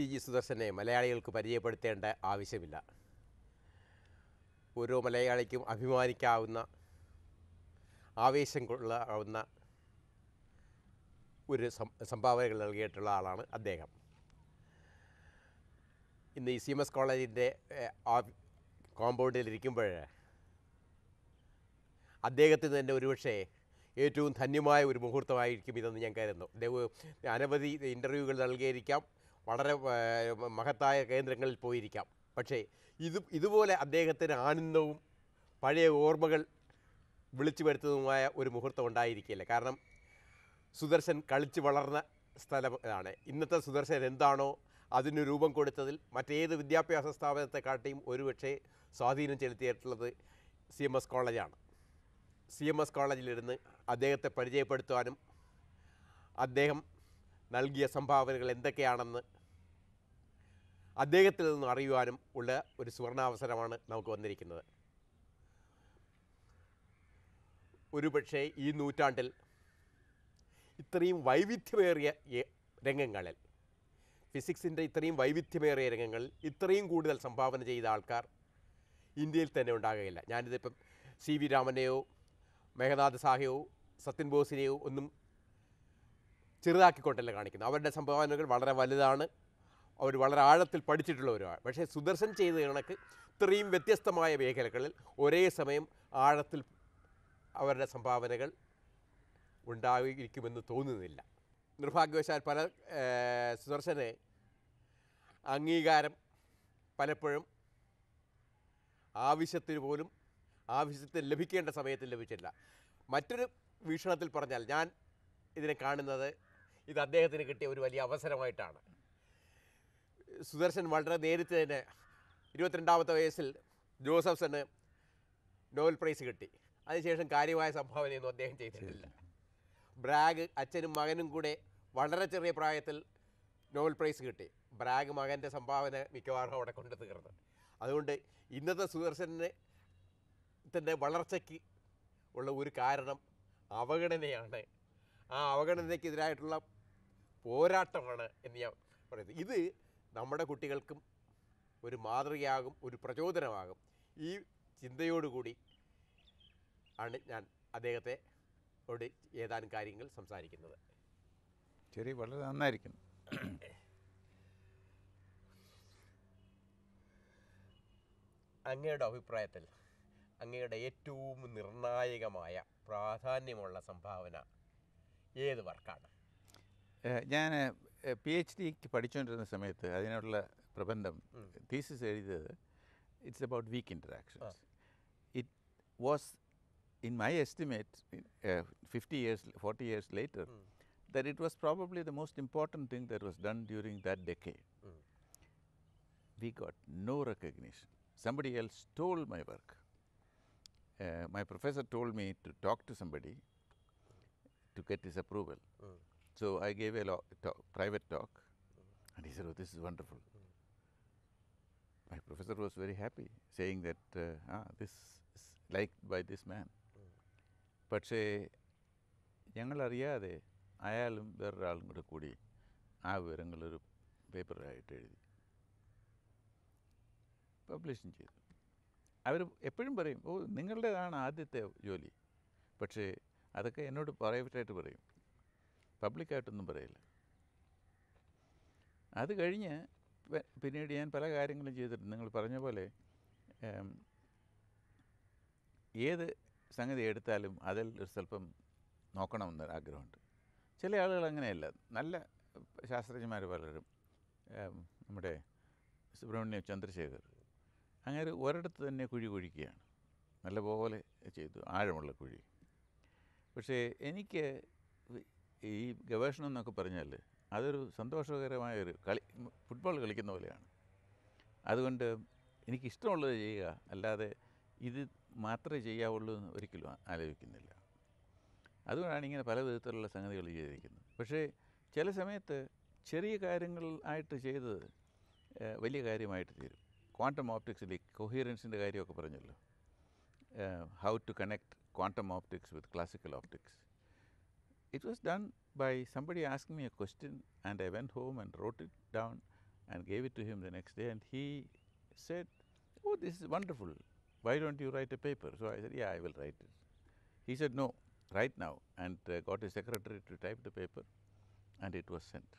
CG സുദർശനെ മലയാളികൾക്ക് പരിചയപ്പെടുത്തേണ്ട ആവശ്യമില്ല. ഓരോ മലയാളിക്കും അഭിമാനിക്കാവുന്ന, ആവേശം കൊള്ളാവുന്ന ഒരു സംഭാവനകൾ നൽകിയിട്ടുള്ള ആളാണ് അദ്ദേഹം. ഇന്ന് ഈ CMS കോളേജിൻ്റെ കോമ്പൗണ്ടിലിരിക്കുമ്പോൾ അദ്ദേഹത്തിന് തന്നെ ഒരുപക്ഷെ ഏറ്റവും ധന്യമായ ഒരു മുഹൂർത്തമായിരിക്കും ഇതെന്ന് ഞാൻ കരുതുന്നു. അദ്ദേഹം അനവധി ഇൻ്റർവ്യൂകൾ നൽകിയിരിക്കാം, വളരെ മഹത്തായ കേന്ദ്രങ്ങളിൽ പോയിരിക്കാം. പക്ഷേ ഇതുപോലെ അദ്ദേഹത്തിന് ആനന്ദവും പഴയ ഓർമ്മകൾ വിളിച്ചു വരുത്തുന്നതുമായ ഒരു മുഹൂർത്തം ഉണ്ടായിരിക്കില്ല. കാരണം സുദർശൻ കളിച്ച് വളർന്ന സ്ഥലമാണ്. ഇന്നത്തെ സുദർശൻ എന്താണോ അതിന് രൂപം കൊടുത്തതിൽ മറ്റേത് വിദ്യാഭ്യാസ സ്ഥാപനത്തെക്കാട്ടിയും ഒരുപക്ഷെ സ്വാധീനം ചെലുത്തിയിട്ടുള്ളത് CMS കോളേജാണ്. CMS കോളേജിലിരുന്ന് അദ്ദേഹത്തെ പരിചയപ്പെടുത്തുവാനും അദ്ദേഹം നൽകിയ സംഭാവനകൾ എന്തൊക്കെയാണെന്ന് അദ്ദേഹത്തിൽ നിന്ന് അറിയുവാനും ഉള്ള ഒരു സുവർണാവസരമാണ് നമുക്ക് വന്നിരിക്കുന്നത്. ഒരുപക്ഷെ ഈ നൂറ്റാണ്ടിൽ ഇത്രയും വൈവിധ്യമേറിയ രംഗങ്ങളിൽ, ഫിസിക്സിൻ്റെ ഇത്രയും വൈവിധ്യമേറിയ രംഗങ്ങളിൽ ഇത്രയും കൂടുതൽ സംഭാവന ചെയ്ത ആൾക്കാർ ഇന്ത്യയിൽ തന്നെ ഉണ്ടാകുകയില്ല. ഞാനിതിപ്പം CV രാമനെയോ മേഘനാഥ് സാഹയോ സത്യൻ ബോസിനെയോ ഒന്നും ചെറുതാക്കിക്കൊണ്ടല്ല കാണിക്കുന്നത്. അവരുടെ സംഭാവനകൾ വളരെ വലുതാണ്, അവർ വളരെ ആഴത്തിൽ പഠിച്ചിട്ടുള്ളവരുമാണ്. പക്ഷേ സുദർശൻ ചെയ്ത കണക്ക് ഇത്രയും വ്യത്യസ്തമായ മേഖലകളിൽ ഒരേ സമയം ആഴത്തിൽ അവരുടെ സംഭാവനകൾ ഉണ്ടായിരിക്കുമെന്ന് തോന്നുന്നില്ല. നിർഭാഗ്യവശാൽ സുദർശന് അംഗീകാരം പലപ്പോഴും ആവശ്യത്തിന് ലഭിക്കേണ്ട സമയത്ത് ലഭിച്ചില്ല. മറ്റൊരു വീക്ഷണത്തിൽ പറഞ്ഞാൽ ഞാൻ ഇതിനെ കാണുന്നത് ഇത് അദ്ദേഹത്തിന് കിട്ടിയ ഒരു വലിയ അവസരമായിട്ടാണ്. സുദർശൻ വളരെ നേരത്തെ തന്നെ 22ാമത്തെ വയസ്സിൽ ജോസഫ്സന് നോബൽ പ്രൈസ് കിട്ടി. അതിനുശേഷം കാര്യമായ സംഭാവനയൊന്നും അദ്ദേഹം ചെയ്തിട്ടില്ല. ബ്രാഗ് അച്ഛനും മകനും കൂടെ വളരെ ചെറിയ പ്രായത്തിൽ നോബൽ പ്രൈസ് കിട്ടി. ബ്രാഗ് മകൻ്റെ സംഭാവന മിക്കവാറും അവിടെ കൊണ്ട് തീർന്നു. അതുകൊണ്ട് ഇന്നത്തെ സുദർശനത്തിൻ്റെ വളർച്ചയ്ക്ക് ഉള്ള ഒരു കാരണം അവഗണനയാണ്. ആ അവഗണനയ്ക്കെതിരായിട്ടുള്ള പോരാട്ടമാണ് എന്ന് ഞാൻ പറയുന്നത്. ഇത് നമ്മുടെ കുട്ടികൾക്കും ഒരു മാതൃകയാകും, ഒരു പ്രചോദനമാകും. ഈ ചിന്തയോടുകൂടി ആണ് ഞാൻ അദ്ദേഹത്തോട് ഏതാനും കാര്യങ്ങൾ സംസാരിക്കുന്നത്. ശരി, വളരെ നന്നായിരിക്കുന്നു. അങ്ങയുടെ അഭിപ്രായത്തിൽ അങ്ങയുടെ ഏറ്റവും നിർണായകമായ പ്രാധാന്യമുള്ള സംഭാവന ഏത് വർക്കാണ്? ഞാൻ PhDക്ക് പഠിച്ചുകൊണ്ടിരുന്ന സമയത്ത് അതിനുള്ള പ്രബന്ധം തീസിസ് എഴുതിയത് it's about weak interactions. It was in my estimate 40 years later that it was probably the most important thing that was done during that decade. We got no recognition. Somebody else stole my work. My professor told me to talk to somebody to get his approval. So I gave a private talk and he said, "Oh, this is wonderful." My professor was very happy, saying that this is liked by this man. പക്ഷേ ഞങ്ങളറിയാതെ അയാളും വേറൊരാളും കൂടെ കൂടി ആ വിവരങ്ങളൊരു പേപ്പറായിട്ട് എഴുതി പബ്ലിഷും ചെയ്തു. അവർ എപ്പോഴും പറയും, ഓ നിങ്ങളുടേതാണ് ആദ്യത്തെ ജോലി. പക്ഷേ അതൊക്കെ എന്നോട് പ്രൈവറ്റായിട്ട് പറയും, പബ്ലിക്കായിട്ടൊന്നും പറയില്ല. അത് കഴിഞ്ഞ് പിന്നീട് ഞാൻ പല കാര്യങ്ങളും ചെയ്തിട്ടുണ്ട്. നിങ്ങൾ പറഞ്ഞ പോലെ ഏത് സംഗതി എടുത്താലും അതിൽ ഒരു സ്വല്പം നോക്കണമെന്നൊരു ആഗ്രഹമുണ്ട്. ചില ആളുകൾ അങ്ങനെയല്ല. നല്ല ശാസ്ത്രജ്ഞന്മാർ പലരും, നമ്മുടെ സുബ്രഹ്മണ്യ ചന്ദ്രശേഖർ, അങ്ങനെ ഒരിടത്ത് തന്നെ കുഴി കുഴിക്കുകയാണ്. നല്ലപോലെ ചെയ്തു, ആഴമുള്ള കുഴി. പക്ഷേ എനിക്ക് ഈ ഗവേഷണം എന്നൊക്കെ പറഞ്ഞാൽ അതൊരു സന്തോഷകരമായൊരു ഫുട്ബോൾ കളിക്കുന്ന പോലെയാണ്. അതുകൊണ്ട് എനിക്കിഷ്ടമുള്ളത് ചെയ്യുക, അല്ലാതെ ഇത് മാത്രമേ ചെയ്യാവുള്ളൂ എന്ന് ഒരിക്കലും ആലോചിക്കുന്നില്ല. അതുകൊണ്ടാണ് ഇങ്ങനെ പല വിധത്തിലുള്ള സംഗതികൾ ചെയ്തിരിക്കുന്നത്. പക്ഷേ ചില സമയത്ത് ചെറിയ കാര്യങ്ങൾ ആയിട്ട് ചെയ്തത് വലിയ കാര്യമായിട്ട് തീരും. ക്വാണ്ടം ഓപ്റ്റിക്സിൽ കൊഹിയറൻസിൻ്റെ കാര്യമൊക്കെ പറഞ്ഞല്ലോ. How to connect quantum optics with classical optics. It was done by somebody asking me a question and I went home and wrote it down and gave it to him the next day, and he said, "Oh, this is wonderful. Why don't you write a paper?" So I said, "Yeah, I will write it." He said, "No, write now," and got his secretary to type the paper, and it was sent.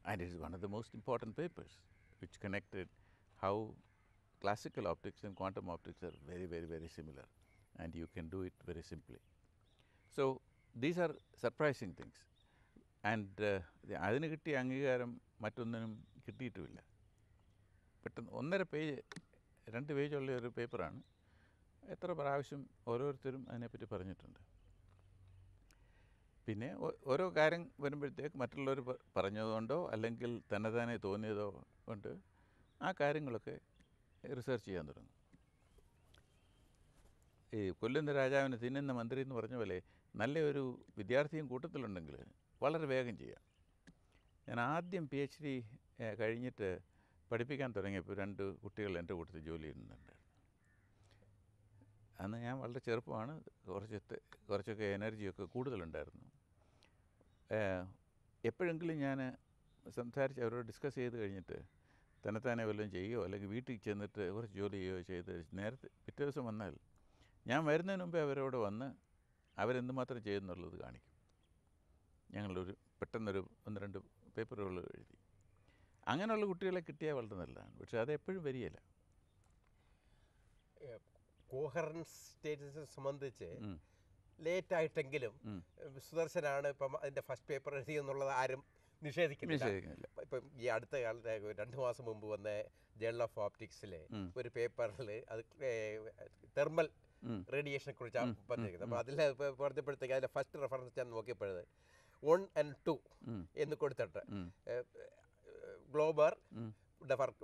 And it is one of the most important papers, which connected how classical optics and quantum optics are very, very, very similar, and you can do it very simply. So these are surprising things. And അതിന് കിട്ടിയ അംഗീകാരം മറ്റൊന്നിനും കിട്ടിയിട്ടുമില്ല. പെട്ടെന്ന് 1.5 page 2 പേജുള്ള ഒരു പേപ്പറാണ്. എത്ര പ്രാവശ്യം ഓരോരുത്തരും അതിനെപ്പറ്റി പറഞ്ഞിട്ടുണ്ട്. പിന്നെ ഓരോ കാര്യം വരുമ്പോഴത്തേക്ക് മറ്റുള്ളവർ പറഞ്ഞതുകൊണ്ടോ അല്ലെങ്കിൽ തന്നെത്താനെ തോന്നിയതോ കൊണ്ട് ആ കാര്യങ്ങളൊക്കെ റിസർച്ച് ചെയ്യാൻ തുടങ്ങും. ഈ കൊല്ലുന്ന രാജാവിന് തിന്നുന്ന മന്ത്രി എന്ന് പറഞ്ഞ പോലെ നല്ലൊരു വിദ്യാർത്ഥിയും കൂട്ടത്തിലുണ്ടെങ്കിൽ വളരെ വേഗം ചെയ്യാം. ഞാൻ ആദ്യം PhD കഴിഞ്ഞിട്ട് പഠിപ്പിക്കാൻ തുടങ്ങിയപ്പോൾ 2 കുട്ടികൾ എൻ്റെ കൂട്ടത്തിൽ ജോലി ചെയ്യുന്നുണ്ടായിരുന്നു. അന്ന് ഞാൻ വളരെ ചെറുപ്പമാണ്, കുറച്ചൊക്കെ എനർജിയൊക്കെ കൂടുതലുണ്ടായിരുന്നു. എപ്പോഴെങ്കിലും ഞാൻ സംസാരിച്ച് അവരോട് ഡിസ്കസ് ചെയ്ത് കഴിഞ്ഞിട്ട് തന്നെത്താനെ വല്ലതും ചെയ്യുകയോ അല്ലെങ്കിൽ വീട്ടിൽ ചെന്നിട്ട് കുറച്ച് ജോലി ചെയ്യുകയോ ചെയ്ത് നേരത്തെ പിറ്റേ ദിവസം വന്നാൽ ഞാൻ വരുന്നതിന് മുമ്പേ അവരോട് വന്ന് അവരെന്തുമാത്രം ചെയ്യുന്നുള്ളത് കാണിക്കും. ഞങ്ങളൊരു പെട്ടെന്നൊരു 1-2 പേപ്പറുകൾ എഴുതി. അങ്ങനെയുള്ള കുട്ടികളെ കിട്ടിയാൽ വളരെ നല്ലതാണ്. പക്ഷേ അതെപ്പോഴും വരികയില്ല. കോഹറൻസ് സ്റ്റേറ്റസിനെ സംബന്ധിച്ച് ലേറ്റായിട്ടെങ്കിലും സുദർശനാണ് ഇപ്പം അതിൻ്റെ ഫസ്റ്റ് പേപ്പർ എഴുതിയെന്നുള്ളത് ആരും നിഷേധിക്കുന്നില്ല. ഇപ്പം ഈ അടുത്ത കാലത്തെ 2 മാസം മുമ്പ് വന്ന ജേണൽ ഓഫ് ഓപ്റ്റിക്സിലെ ഒരു പേപ്പറിൽ അത് തെർമൽ റേഡിയേഷനെ കുറിച്ചാണ് പറഞ്ഞിരിക്കുന്നത്. അപ്പോൾ അതിൽ പറഞ്ഞപ്പോഴത്തേക്ക് അതിൻ്റെ ഫസ്റ്റ് റെഫറൻസ് ഞാൻ നോക്കിയപ്പോഴത് 1 and 2 എന്ന് കൊടുത്തിട്ട് ഗ്ലോബർ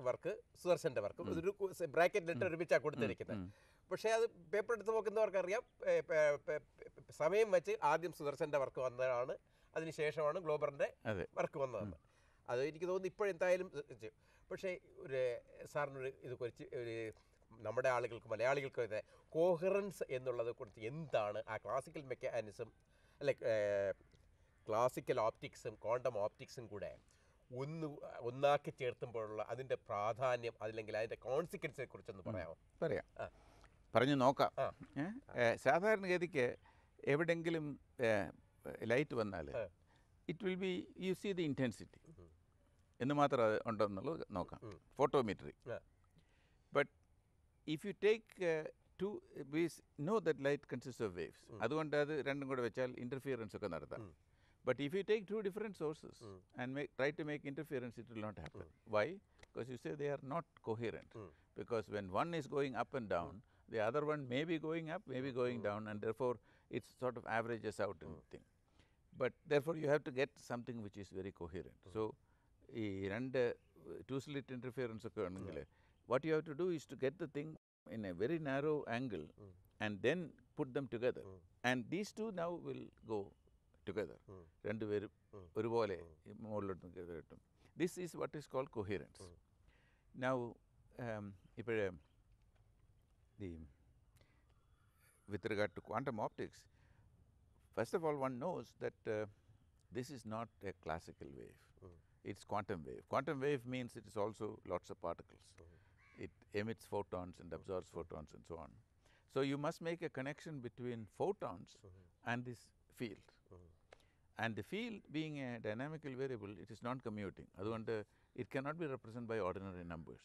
വർക്ക് സുദർശൻ്റെ വർക്ക് ഒരു ബ്രാക്കറ്റിലിട്ട് ഒരുമിച്ചാണ് കൊടുത്തിരിക്കുന്നത്. പക്ഷേ അത് പേപ്പർ എടുത്ത് നോക്കുന്നവർക്കറിയാം സമയം വെച്ച് ആദ്യം സുദർശൻ്റെ വർക്ക് വന്നതാണ്, അതിനുശേഷമാണ് ഗ്ലോബറിൻ്റെ വർക്ക് വന്നതെന്ന്. അത് എനിക്ക് തോന്നുന്നു ഇപ്പോഴെന്തായാലും. പക്ഷേ ഒരു സാറിനൊരു ഇത് കുറിച്ച് ഒരു നമ്മുടെ ആളുകൾക്ക് മലയാളികൾക്ക് കോഹറൻസ് എന്നുള്ളത് കുറിച്ച് എന്താണ് ആ ക്ലാസിക്കൽ മെക്കാനിസം അല്ലെ ക്ലാസിക്കൽ ഓപ്റ്റിക്സും ക്വാണ്ടം ഓപ്റ്റിക്സും കൂടെ ഒന്നാക്കി ചേർത്തുമ്പോഴുള്ള അതിൻ്റെ പ്രാധാന്യം അല്ലെങ്കിൽ അതിൻ്റെ കോൺസിക്വൻസിനെ കുറിച്ചൊന്ന് പറയാമോ? പറഞ്ഞു നോക്കാം. സാധാരണഗതിക്ക് എവിടെയെങ്കിലും ലൈറ്റ് വന്നാൽ it will be you see the intensity എന്ന് മാത്രം ഉണ്ടെന്നുള്ളത് നോക്കാം, photometry. But if you take we know that light consists of waves. അതുകൊണ്ട് അത് രണ്ടും കൂടെ വെച്ചാൽ ഇൻ്റർഫിയറൻസ് ഒക്കെ നടത്താം. But if you take 2 different sources and try to make interference, it will not happen. Why? Because you say they are not coherent. Because when one is going up and down, the other one may be going up, may be going down, and therefore it sort of averages out in thing. But therefore you have to get something which is very coherent. So, ഈ 2 slit interference ഒക്കെ ഉണ്ടെങ്കിൽ what you have to do is to get the thing in a very narrow angle and then put them together. And these two now will go together. രണ്ടുപേരും ഒരുപോലെ മുകളിലോട്ട് കിട്ടും. This is what is called coherence. Now, ഇപ്പോഴേ with regard to quantum optics, first of all one knows that this is not a classical wave. It's quantum wave. Quantum wave means it is also lots of particles. It emits photons and absorbs photons and so on. So you must make a connection between photons and this field. And the field being a dynamical variable, it is non-commuting. അതുകൊണ്ട് it cannot be represented by ordinary numbers.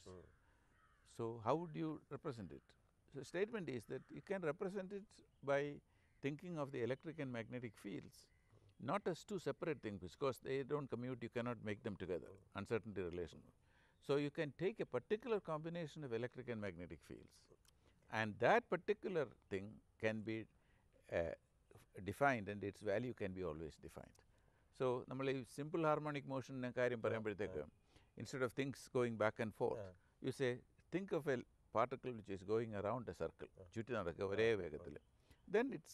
So how would you represent it? So statement is that you can represent it by thinking of the electric and magnetic fields not as 2 separate things, because they don't commute, you cannot make them together, uncertainty relation. So you can take a particular combination of electric and magnetic fields, and that particular thing can be defined, and its value can be always defined. So നമ്മൾ ഈ simple harmonic motion കാര്യം പറയുമ്പോഴത്തേക്ക് instead of things going back and forth, you say think of a particle which is going around a circle, ചുറ്റി നടക്കുക ഒരേ വേഗത്തിൽ. Then it's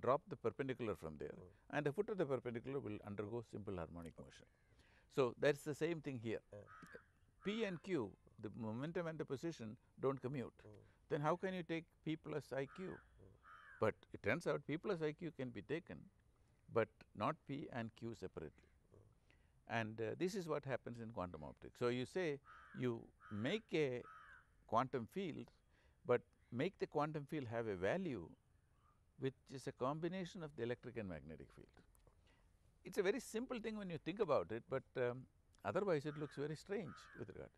drop the perpendicular from there, and the foot of the perpendicular will undergo simple harmonic motion. So that's the same thing here. P and Q, the momentum and the position don't commute. Then how can you take P plus IQ? But it turns out P plus IQ can be taken, but not P and Q separately. And this is what happens in quantum optics. So, you say you make a quantum field, but make the quantum field have a value which is a combination of the electric and magnetic field. It is a very simple thing when you think about it, but otherwise it looks very strange with regard.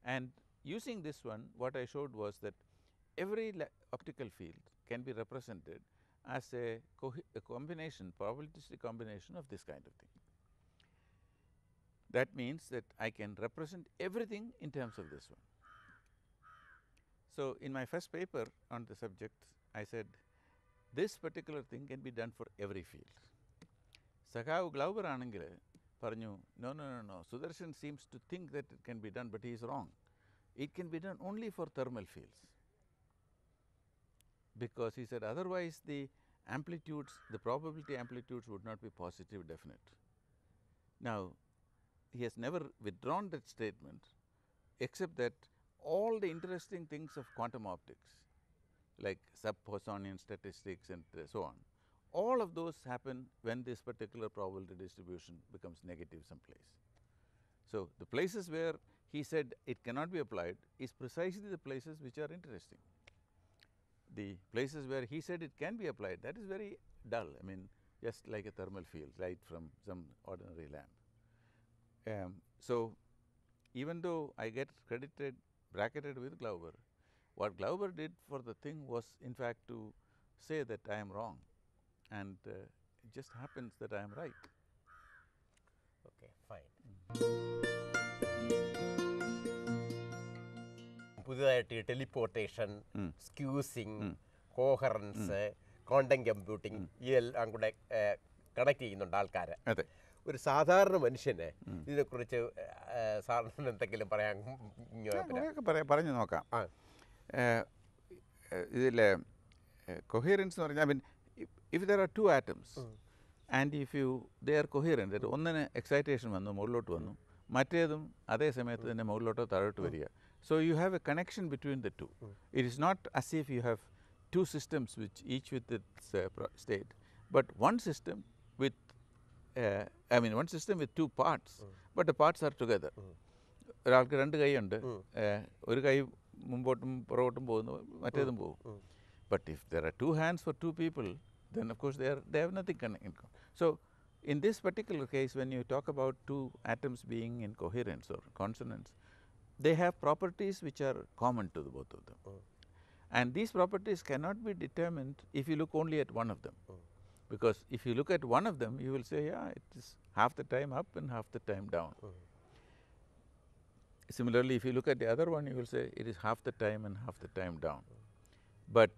And using this one, what I showed was that every optical field can be represented as a combination, probabilistic combination of this kind of thing. That means that I can represent everything in terms of this one. So, in my first paper on the subject, I said this particular thing can be done for every field. Sakhav Glauber aanengil paranju, no, Sudarshan seems to think that it can be done, but he is wrong. It can be done only for thermal fields, because he said otherwise the amplitudes, the probability amplitudes would not be positive definite. Now, he has never withdrawn that statement, except that all the interesting things of quantum optics, like sub-Poissonian statistics and so on, all of those happen when this particular probability distribution becomes negative someplace. So, the places where he said it cannot be applied is precisely the places which are interesting. The places where he said it can be applied, that is very dull, I mean just like a thermal field, light from some ordinary lamp. So, even though I get credited, bracketed with Glauber, what Glauber did for the thing was in fact to say that I am wrong, and it just happens that I am right. Okay, fine. പുതിയതായിട്ട് ഈ teleportation, squeezing, coherence, quantum computing ഇതെല്ലാം കൂടെ connect ചെയ്യുന്നുണ്ട് ആൾക്കാർ. അതെ. ഒരു സാധാരണ മനുഷ്യന് ഇതിനെക്കുറിച്ച് സാറിന് എന്തെങ്കിലും പറയാൻ പറഞ്ഞു നോക്കാം. ഇതിലെ കൊഹിയറൻസ് എന്ന് പറഞ്ഞാൽ, I mean if there are two atoms and if they are coherent, ഒന്നിന് എക്സൈറ്റേഷൻ വന്നു, മുകളിലോട്ട് വന്നു, മറ്റേതും അതേ സമയത്ത് തന്നെ മുകളിലോട്ടോ താഴോട്ട് വരിക. So, you have a connection between the two. It is not as if you have two systems which each with its state, but one system with one system with two parts, but the parts are together. ഒരാൾക്ക് രണ്ട് കൈയുണ്ട്, ഒരു കൈ മുമ്പോട്ടും പുറകോട്ടും പോകുന്നു, മറ്റേതും പോകും. But if there are two hands for two people, then of course they have nothing in common. So, in this particular case, when you talk about two atoms being in coherence or consonance, they have properties which are common to the both of them. And these properties cannot be determined if you look only at one of them. Because if you look at one of them, you will say, yeah, it is half the time up and half the time down. Similarly, if you look at the other one, you will say it is half the time and half the time down. But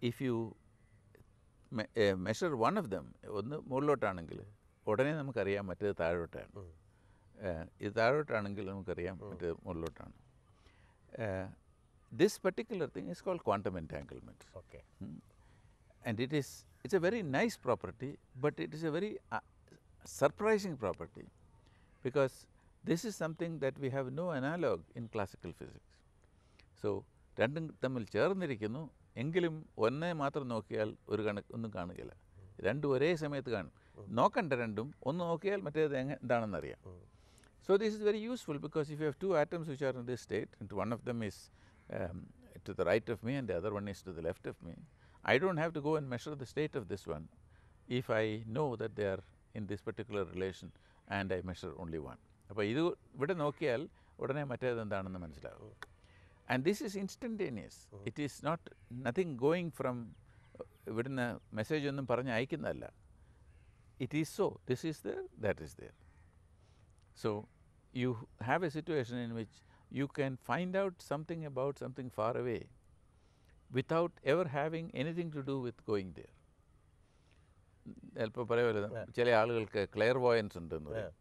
if you measure one of them, ഒന്ന് മുകളിലോട്ടാണെങ്കിൽ ഉടനെ നമുക്കറിയാം മറ്റേത് താഴോട്ടാണ്. ഇത് താഴോട്ടാണെങ്കിൽ നമുക്കറിയാം മറ്റേത് മുകളിലോട്ടാണ്. This particular thing is called quantum entanglement. Okay. And it's a very nice property, but it is a very surprising property, because this is something that we have no analog in classical physics. So, രണ്ടും തമ്മിൽ ചേർന്നിരിക്കുന്നു, എങ്കിലും ഒന്നേ മാത്രം നോക്കിയാൽ ഒന്നും കാണുകയില്ല, രണ്ടും ഒരേ സമയത്ത് കാണും. നോക്കണ്ട രണ്ടും, ഒന്ന് നോക്കിയാൽ മറ്റേത് എന്താണെന്നറിയാം. So, this is very useful, because if you have two atoms which are in this state, and one of them is to the right of me and the other one is to the left of me, I do not have to go and measure the state of this one if I know that they are in this particular relation and I measure only one. അപ്പോൾ ഇത് ഇവിടെ നോക്കിയാൽ ഉടനെ മറ്റേത് എന്താണെന്ന് മനസ്സിലാവും. And this is instantaneous. It is not nothing going from ഇവിടുന്ന് message ഒന്നും പറഞ്ഞ് അയക്കുന്നതല്ല. It is so. This is there, that is there. So, you have a situation in which you can find out something about something far away without ever having anything to do with going there. ചിലപ്പോൾ പറയുമല്ലോ, ചില ആളുകൾക്ക് clairvoyance ഉണ്ടെന്ന് പറയും.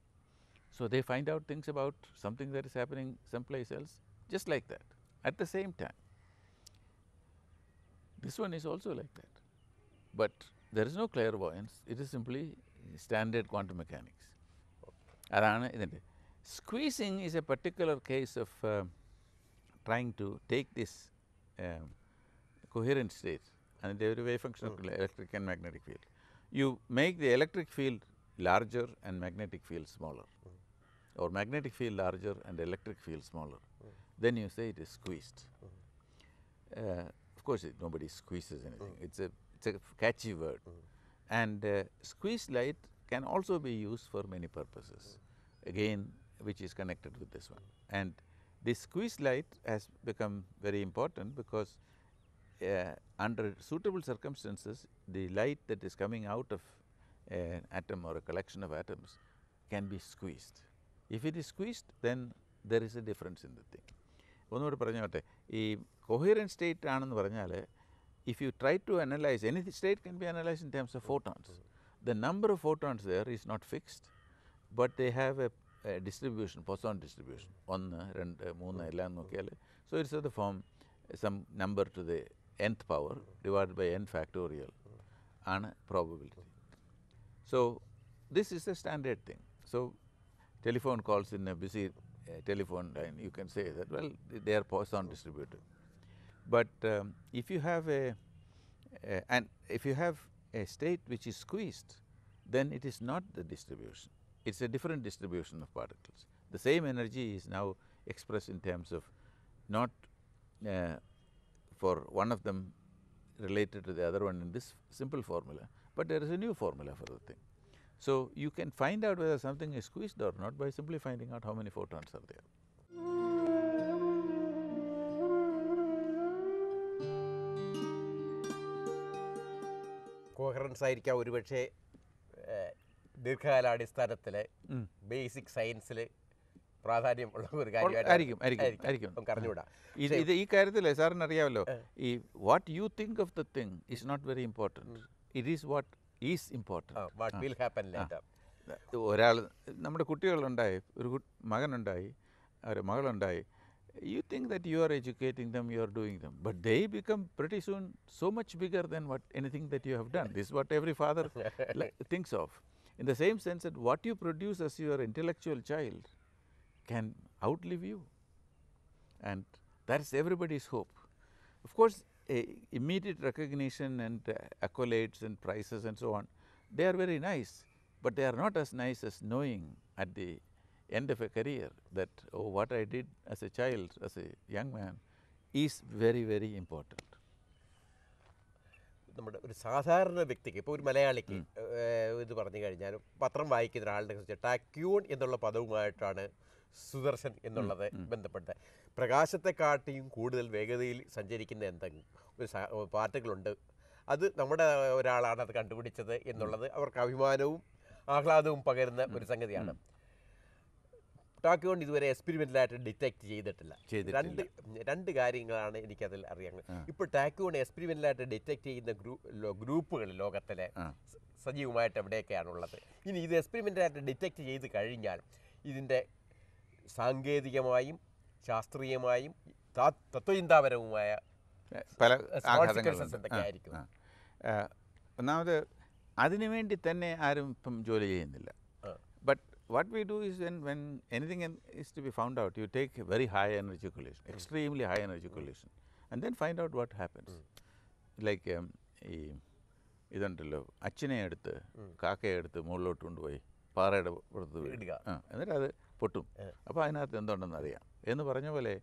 So, they find out things about something that is happening someplace else just like that at the same time. This one is also like that, but there is no clairvoyance, it is simply standard quantum mechanics. അതാണ് ഇതിൻ്റെ. Squeezing is a particular case of trying to take this coherent state and the wave function of electric and magnetic field. You make the electric field larger and magnetic field smaller, or magnetic field larger and electric field smaller, then you say it is squeezed. Of course, nobody squeezes anything. It's a catchy word. And squeezed light can also be used for many purposes, again, which is connected with this one. And this squeezed light has become very important because under suitable circumstances, the light that is coming out of an atom or a collection of atoms can be squeezed. If it is squeezed, then there is a difference in the thing. ഒന്നുകൂടി പറഞ്ഞോട്ടെ, ഈ coherent state ആണെന്ന് പറഞ്ഞാൽ, if you try to analyze, any state can be analyzed in terms of photons. The number of photons there is not fixed, but they have a distribution, Poisson distribution. 1, 2, 3 എല്ലാം നോക്കിയാൽ, so it's of the form some number to the nth power divided by n factorial ആണ് probability. So this is a standard thing. So telephone calls in a busy telephone line, you can say that, well, they are Poisson distributed. But if you have a state which is squeezed, then it is not the distribution. It's a different distribution of particles. The same energy is now expressed in terms of not for one of them related to the other one in this simple formula, but there is a new formula for the thing. So you can find out whether something is squeezed or not by simply finding out how many photons are there. Coherence ആയിരിക്കാം ഒരുപക്ഷെ ദീർഘകാലാടിസ്ഥാനത്തിൽ basic സയൻസിൽ പ്രാധാന്യമുള്ള ഒരു കാര്യമായിരിക്കും. അറിഞ്ഞുകൂടാ. ഇത് ഈ കാര്യത്തിൽ സാറിന് അറിയാമല്ലോ, ഈ what you think of the thing is not very important, it is what is important. ഒരാൾ, നമ്മുടെ കുട്ടികളുണ്ടായി, ഒരു മകനുണ്ടായി, ഒരു മകളുണ്ടായി, you think that you are educating them, you are doing them, but they become pretty soon so much bigger than what anything that you have done. This is what every father thinks of. In the same sense that what you produce as your intellectual child can outlive you, and that's everybody's hope. Of course, immediate recognition and accolades and prizes and so on, they are very nice, but they are not as nice as knowing at the end of a career that, oh, what I did as a child, as a young man, is very, very important. നമ്മുടെ ഒരു സാധാരണ വ്യക്തിക്ക്, ഇപ്പോൾ ഒരു മലയാളിക്ക് ഇത് പറഞ്ഞു കഴിഞ്ഞാൽ, പത്രം വായിക്കുന്ന ഒരാളുടെ കുറിച്ച് ടാക്യൂൺ എന്നുള്ള പദവുമായിട്ടാണ് സുദർശൻ എന്നുള്ളത് ബന്ധപ്പെട്ടത്. പ്രകാശത്തെക്കാട്ടിയും കൂടുതൽ വേഗതയിൽ സഞ്ചരിക്കുന്ന എന്തെങ്കിലും ഒരു പാർട്ടികളുണ്ട്, അത് നമ്മുടെ ഒരാളാണ് അത് കണ്ടുപിടിച്ചത് എന്നുള്ളത് അവർക്ക് അഭിമാനവും ആഹ്ലാദവും പകരുന്ന ഒരു സംഗതിയാണ്. ടാക്യൂൺ ഇതുവരെ എക്സ്പെരിമെൻ്റലായിട്ട് ഡിറ്റക്ട് ചെയ്തിട്ടില്ല. രണ്ട് കാര്യങ്ങളാണ് എനിക്കതിൽ അറിയാൻ. ഇപ്പോൾ ടാക്യൂൺ എക്സ്പെരിമെൻ്റലായിട്ട് ഡിറ്റക്ട് ചെയ്യുന്ന ഗ്രൂപ്പുകൾ ലോകത്തിലെ സജീവമായിട്ട് എവിടെയൊക്കെയാണുള്ളത്. ഇനി ഇത് എക്സ്പെരിമെൻ്റലായിട്ട് ഡിറ്റക്ട് ചെയ്ത് കഴിഞ്ഞാൽ ഇതിൻ്റെ സാങ്കേതികമായും ശാസ്ത്രീയമായും തത്വചിന്താപരവുമായ പല എന്തൊക്കെയായിരിക്കും? ഒന്നാമത് അതിനുവേണ്ടി തന്നെ ആരും ഇപ്പം ജോലി ചെയ്യുന്നില്ല. But what we do is when anything is to be found out, you take a very high energy collision, extremely high energy collision, and then find out what happens. Like ഈ ഇതുണ്ടല്ലോ, അച്ഛനെ എടുത്ത് കാക്കയെ എടുത്ത് മുകളിലോട്ട് കൊണ്ടുപോയി പാറയുടെ പുറത്ത് വിടുക, എന്നിട്ട് അത് പൊട്ടും. അപ്പോൾ അതിനകത്ത് എന്തുണ്ടെന്ന് അറിയാം എന്ന് പറഞ്ഞ പോലെ,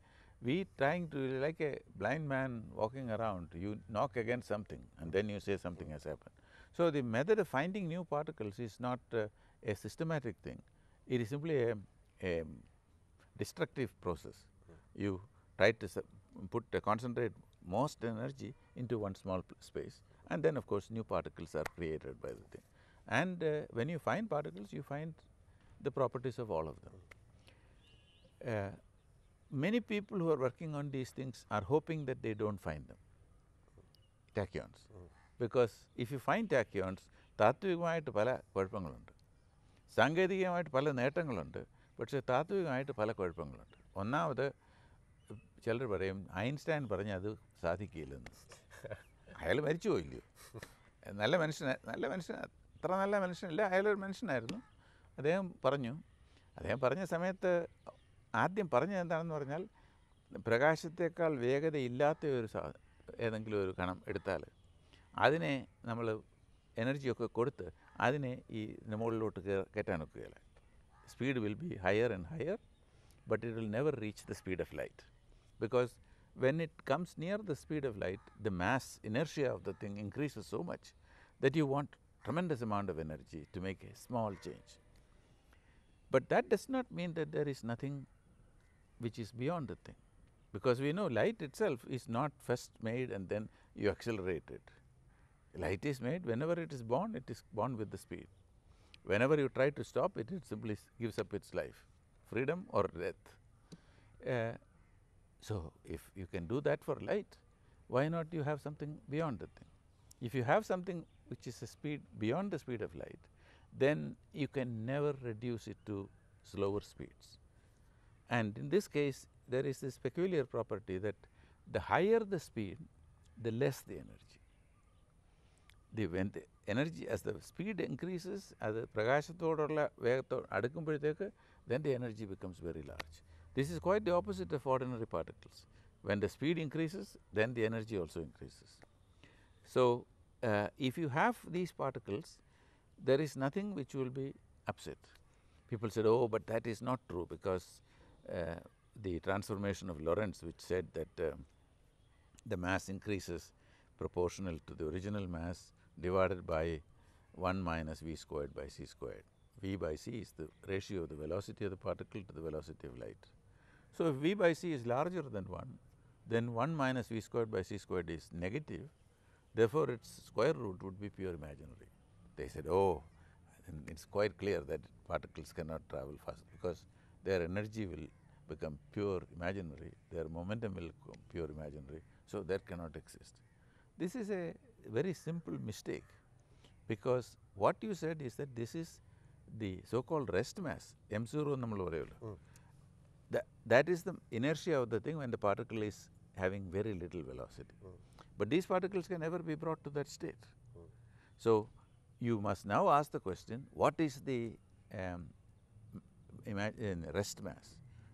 we trying to, like a blind man walking around, you knock against something and then you say something has happened. So the method of finding new particles is not a systematic thing. It is simply a destructive process. You try to concentrate most energy into one small space, and then of course new particles are created by the thing. And when you find particles, you find the properties of all of them. Many people who are working on these things are hoping that they don't find them, tachyons. Because if you find tachyons, താത്വികമായിട്ട് പല കുഴപ്പങ്ങളുണ്ട്, സാങ്കേതികമായിട്ട് പല നേട്ടങ്ങളുണ്ട്, പക്ഷേ താത്വികമായിട്ട് പല കുഴപ്പങ്ങളുണ്ട്. ഒന്നാമത് ചിലർ പറയും Einstein പറഞ്ഞ് അത് സാധിക്കില്ലെന്ന്. അയാൾ മരിച്ചു പോയില്ലയോ? നല്ല മനുഷ്യൻ, അത്ര നല്ല മനുഷ്യനല്ല, അയാളൊരു മനുഷ്യനായിരുന്നു. അദ്ദേഹം പറഞ്ഞ സമയത്ത് ആദ്യം പറഞ്ഞത് എന്താണെന്ന് പറഞ്ഞാൽ, പ്രകാശത്തേക്കാൾ വേഗതയില്ലാത്ത ഒരു ഏതെങ്കിലും ഒരു കണം എടുത്താൽ അതിനെ നമ്മൾ എനർജിയൊക്കെ കൊടുത്ത് അതിനെ ഈ മുകളിലോട്ട് കയറ്റാനൊക്കുകയില്ല. Speed will be higher and higher, but it will never reach the speed of light, because when it comes near the speed of light, the mass inertia of the thing increases so much that you want tremendous amount of energy to make a small change. But that does not mean that there is nothing which is beyond the thing, because we know light itself is not first made and then you accelerate it. Light is made whenever it is born with the speed. Whenever you try to stop it, it simply gives up its life, freedom or death. So if you can do that for light, why not you have something beyond the thing? If you have something which is a speed beyond the speed of light, then you can never reduce it to slower speeds. And in this case, there is this peculiar property that the higher the speed, the less the energy. When the energy, as the speed increases, as the പ്രകാശത്തോടുള്ള വേഗത്തോട് അടുക്കുമ്പോഴത്തേക്ക്, then the energy becomes very large. This is quite the opposite of ordinary particles. When the speed increases, then the energy also increases. So if you have these particles, there is nothing which will be upset. People said, oh, but that is not true, because the transformation of Lorentz, which said that the mass increases proportional to the original mass divided by 1 minus v squared by c squared. V by c is the ratio of the velocity of the particle to the velocity of light. So if v by c is larger than 1, then 1 minus v squared by c squared is negative. Therefore, its square root would be pure imaginary. They said, oh, it's quite clear that particles cannot travel fast, because their energy will become pure imaginary, their momentum will become pure imaginary, so that cannot exist. This is a very simple mistake, because what you said is that this is the so-called rest mass, m0 nammal parayullo. That is the inertia of the thing when the particle is having very little velocity. But these particles can never be brought to that state. So you must now ask the question, what is the rest mass?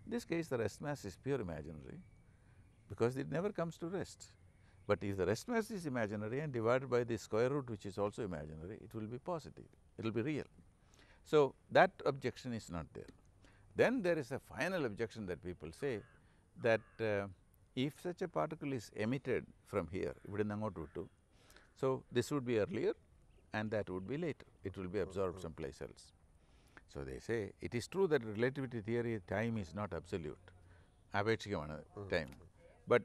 In this case, the rest mass is pure imaginary, because it never comes to rest. But if the rest mass is imaginary and divided by the square root, which is also imaginary, it will be positive, it will be real. So that objection is not there. Then there is a final objection that people say, that if such a particle is emitted from here, so this would be earlier and that would be later, it will be absorbed someplace else. So they say it is true that relativity theory time is not absolute, apekshikamaana time, but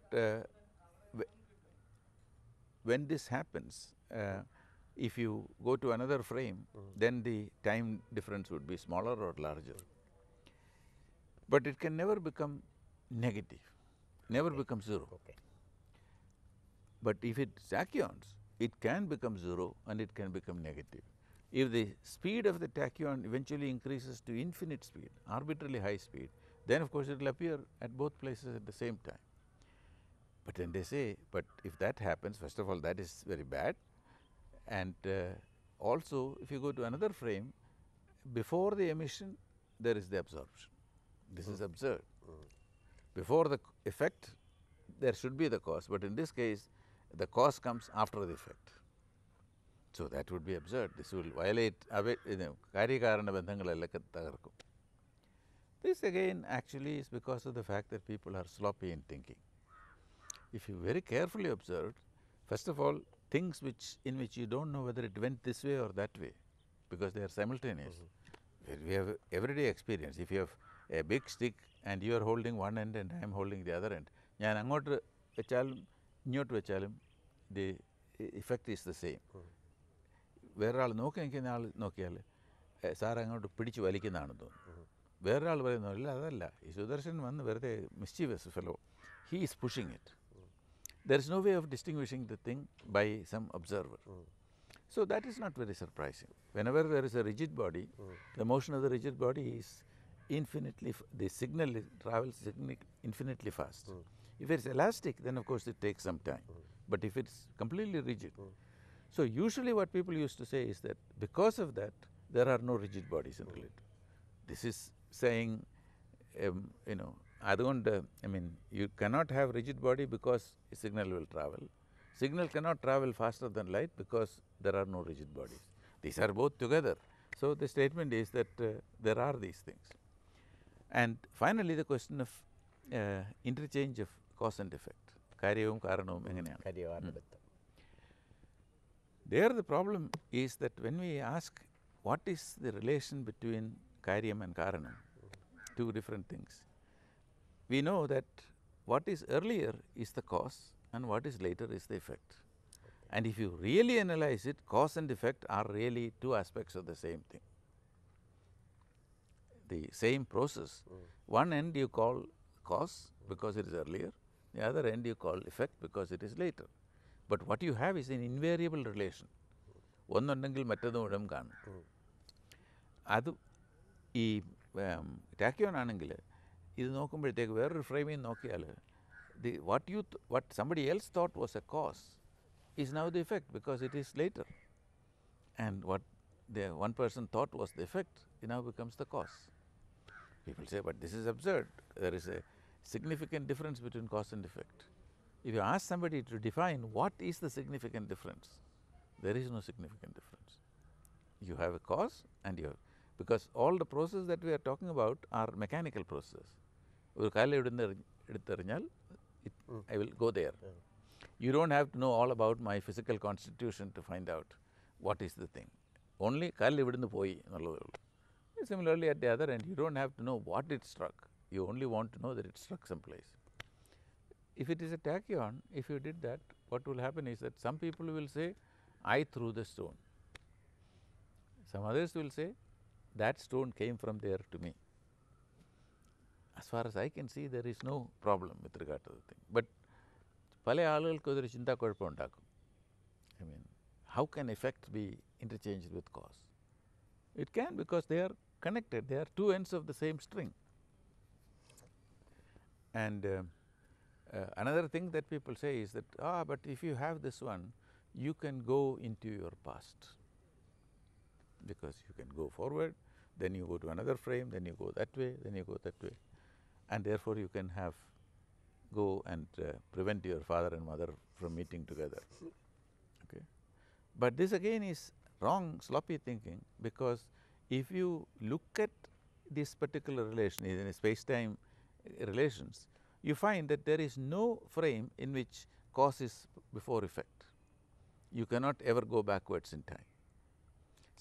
when this happens, if you go to another frame, then the time difference would be smaller or larger. But it can never become negative, never become zero. Okay. But if it's tachyons, it can become zero and it can become negative. If the speed of the tachyon eventually increases to infinite speed, arbitrarily high speed, then of course it will appear at both places at the same time. But then they say, but if that happens, first of all, that is very bad. And also, if you go to another frame, before the emission, there is the absorption. This is absurd. Before the effect, there should be the cause, but in this case, the cause comes after the effect. So that would be absurd. This will violate കാര്യകാരണ ബന്ധങ്ങളെല്ലാം തകർക്കും. This again actually is because of the fact that people are sloppy in thinking. If you very carefully observe, first of all, things in which you don't know whether it went this way or that way, because they are simultaneous. We have everyday experience. If you have a big stick and you are holding one end and I am holding the other end, ഞാൻ അങ്ങോട്ട് വെച്ചാലും ഇങ്ങോട്ട് വെച്ചാലും the effect is the same. വേറൊരാൾ നോക്കി നിൽക്കുന്ന ആൾ നോക്കിയാൽ sir അങ്ങോട്ട് പിടിച്ച് വലിക്കുന്നതാണെന്ന് തോന്നുന്നു. വേറൊരാൾ പറയുന്നു ഇല്ല അതല്ല, ഈ സുദർശൻ വന്ന് വെറുതെ മിസ്ചീവസ് fellow, he is pushing it. There is no way of distinguishing the thing by some observer. So that is not very surprising. Whenever there is a rigid body, the motion of the rigid body is infinitely, the signal travels infinitely fast. If it's elastic, then of course it takes some time. But if it's completely rigid, so usually what people used to say is that because of that, there are no rigid bodies in relativity. This is saying, I mean, you cannot have rigid body because a signal will travel. Signal cannot travel faster than light because there are no rigid bodies. These are both together. So the statement is that there are these things. And finally, the question of interchange of cause and effect. കാര്യവും കാരണവും എങ്ങനെയാണ്? കാര്യകാരണബന്ധം. There the problem is that when we ask what is the relation between karyam and karanam, two different things, we know that what is earlier is the cause and what is later is the effect. And if you really analyze it, cause and effect are really two aspects of the same thing, the same process. One end you call cause because it is earlier, the other end you call effect because it is later. But what you have is an invariable relation. ഒന്നുണ്ടെങ്കിൽ മറ്റൊന്നും ഉടൻ കാണും. അത് ഈ Tachyon ആണെങ്കിൽ ഇത് നോക്കുമ്പോഴത്തേക്ക് വേറൊരു ഫ്രെയിമിൽ നോക്കിയാൽ what somebody else thought was a cause is now the effect because it is later. And what the one person thought was the effect, it now becomes the cause. People say, but this is absurd. There is a significant difference between cause and effect. If you ask somebody to define what is the significant difference, there is no significant difference. You have a cause and you have, because all the processes that we are talking about are mechanical processes. ഒരു കാലം ഇവിടുന്ന് എടുത്തെറിഞ്ഞാൽ I will go there. You don't have to know all about my physical constitution to find out what is the thing. Only കാലം ഇവിടുന്ന് പോയി എന്നുള്ളതേ ഉള്ളൂ. Similarly, at the other end, you don't have to know what it struck. You only want to know that it struck someplace. If it is a tachyon, if you did that, what will happen is that some people will say, I threw the stone. Some others will say, that stone came from there to me. As far as I can see, there is no problem with regard to the thing. But പല ആളുകൾക്ക് അതൊരു ചിന്താക്കുഴപ്പം ഉണ്ടാക്കും. I mean, how can effect be interchanged with cause? It can, because they are connected. They are two ends of the same string. And another thing that people say is that, but if you have this one, you can go into your past. Because you can go forward, then you go to another frame, then you go that way, then you go that way. And therefore you can go and prevent your father and mother from meeting together. Okay. But this again is wrong, sloppy thinking, because if you look at this particular relation, in space-time relations, you find that there is no frame in which cause is before effect. You cannot ever go backwards in time.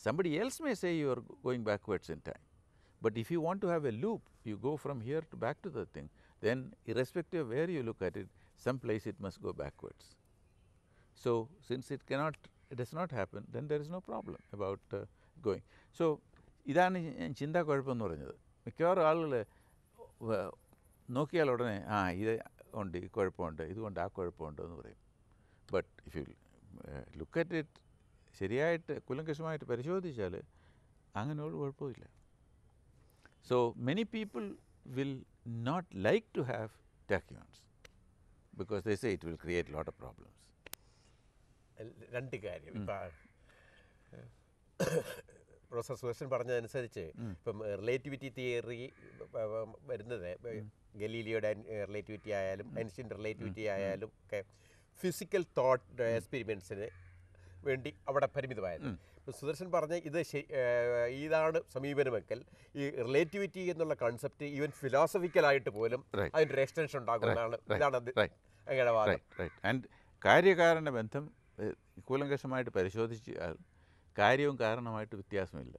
Somebody else may say you are going backwards in time. But if you want to have a loop, you go from here to back to the thing, then irrespective of where you look at it, someplace it must go backwards. So since it does not happen, then there is no problem about going. So ഇതാണ് ചിന്താക്കുഴപ്പം എന്ന് പറഞ്ഞത്. മിക്കവാറും ആളുകൾ നോക്കിയാൽ ഉടനെ ഇത് ഉണ്ട്, ഈ കുഴപ്പമുണ്ട്, ഇതുകൊണ്ട് ആ കുഴപ്പമുണ്ട് എന്ന് പറയും. But if you look at it, ശരിയായിട്ട് കുലങ്കഷമായിട്ട് പരിശോധിച്ചാൽ അങ്ങനെ ഒരു കുഴപ്പമില്ല. So many people will not like to have tachyons because they say it will create a lot of problems. രണ്ട് കാര്യം ഇപ്പം പ്രൊഫസർ സുദർശൻ പറഞ്ഞതനുസരിച്ച് ഇപ്പം റിലേറ്റിവിറ്റി തിയറി വരുന്നത് ഗലീലിയോയുടെ റിലേറ്റിവിറ്റി ആയാലും ഐൻസ്റ്റീൻ്റെ റിലേറ്റിവിറ്റി ആയാലും ഒക്കെ ഫിസിക്കൽ തോട്ട് എക്സ്പെരിമെൻറ്റ്സിന് വേണ്ടി അവിടെ പരിമിതമായത്. സുദർശൻ പറഞ്ഞ ഇതാണ് സമീപനമെങ്കിൽ ഈ റിലേറ്റിവിറ്റി എന്നുള്ള കൺസെപ്റ്റ് ഈവൻ ഫിലോസഫിക്കലായിട്ട് പോലും അതിൻ്റെ ഒരു എക്സ്റ്റൻഷൻ ഉണ്ടാകുന്നതാണ്. ഇതാണ് അങ്ങയുടെ വാദം. ആൻഡ് കാര്യകാരണ ബന്ധം കൂലങ്കഷമായിട്ട് പരിശോധിച്ചാൽ കാര്യവും കാരണമായിട്ട് വ്യത്യാസമില്ല.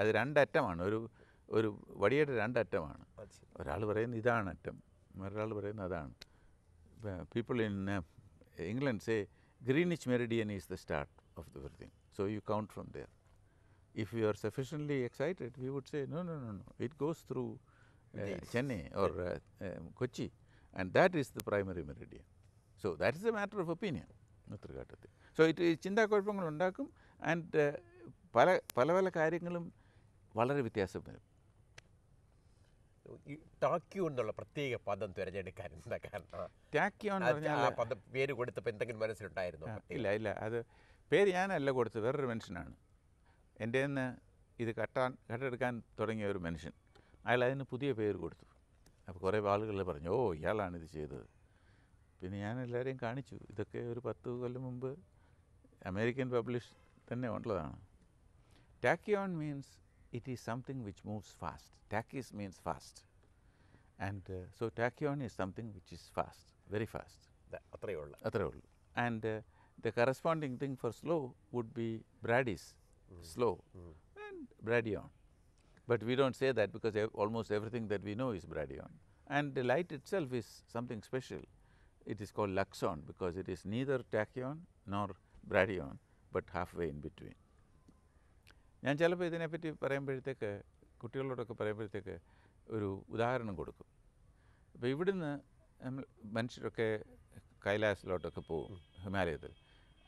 അത് രണ്ടറ്റമാണ്, ഒരു വടിയുടെ രണ്ടറ്റമാണ്. ഒരാൾ പറയുന്നത് ഇതാണ് അറ്റം, മറ്റൊരാൾ പറയുന്നത് അതാണ്. People in England say Greenwich meridian is the start of everything. So you count from there. If you are sufficiently excited, we would say, no. It goes through Chennai or Kochi, and that is the primary meridian. So that is a matter of opinion with regard to it. So it ചിന്താക്കുഴപ്പങ്ങൾ ഉണ്ടാക്കും. And പല കാര്യങ്ങളും വളരെ വ്യത്യാസം വരും. ഈ Tachyon എന്നുള്ള പ്രത്യേക പദം തിരഞ്ഞെടുക്കാൻ എന്താ കാരണം? ടാക്യോൺ പദം പേര് കൊടുത്തപ്പോൾ എന്തെങ്കിലും മനസ്സിലുണ്ടായിരുന്നു? ഇല്ല, അത് പേര് ഞാനല്ല കൊടുത്തത്, വേറൊരു മനുഷ്യനാണ്. എൻ്റെ നിന്ന് ഇത് കട്ടെടുക്കാൻ തുടങ്ങിയ ഒരു മനുഷ്യൻ, അയാൾ അതിന് പുതിയ പേര് കൊടുത്തു. അപ്പോൾ കുറേ ആളുകൾ പറഞ്ഞു, ഇയാളാണിത് ചെയ്തത്. പിന്നെ ഞാൻ എല്ലാവരെയും കാണിച്ചു, ഇതൊക്കെ ഒരു 10 കൊല്ലം മുമ്പ് അമേരിക്കൻ പബ്ലിഷ് തന്നെ ഉള്ളതാണ്. Tachyon means it is something which moves fast. Tachys means fast. And so tachyon is something which is fast, very fast. അത്രയേ ഉള്ളൂ. അത്രേ ഉള്ളൂ. And the corresponding thing for slow would be Brady's, slow, and Bradyon. But we don't say that because almost everything that we know is Bradyon. And the light itself is something special. It is called Luxon because it is neither tachyon nor Bradyon but halfway in between. ഞാൻ ചിലപ്പോൾ ഇതിനെപ്പറ്റി പറയുമ്പോഴത്തേക്ക് കുട്ടികളോടൊക്കെ പറയുമ്പോഴത്തേക്ക് ഒരു ഉദാഹരണം കൊടുക്കും. അപ്പോൾ ഇവിടുന്ന് നമ്മൾ മനുഷ്യരൊക്കെ കൈലാസിലോട്ടൊക്കെ പോകും, ഹിമാലയത്തിൽ.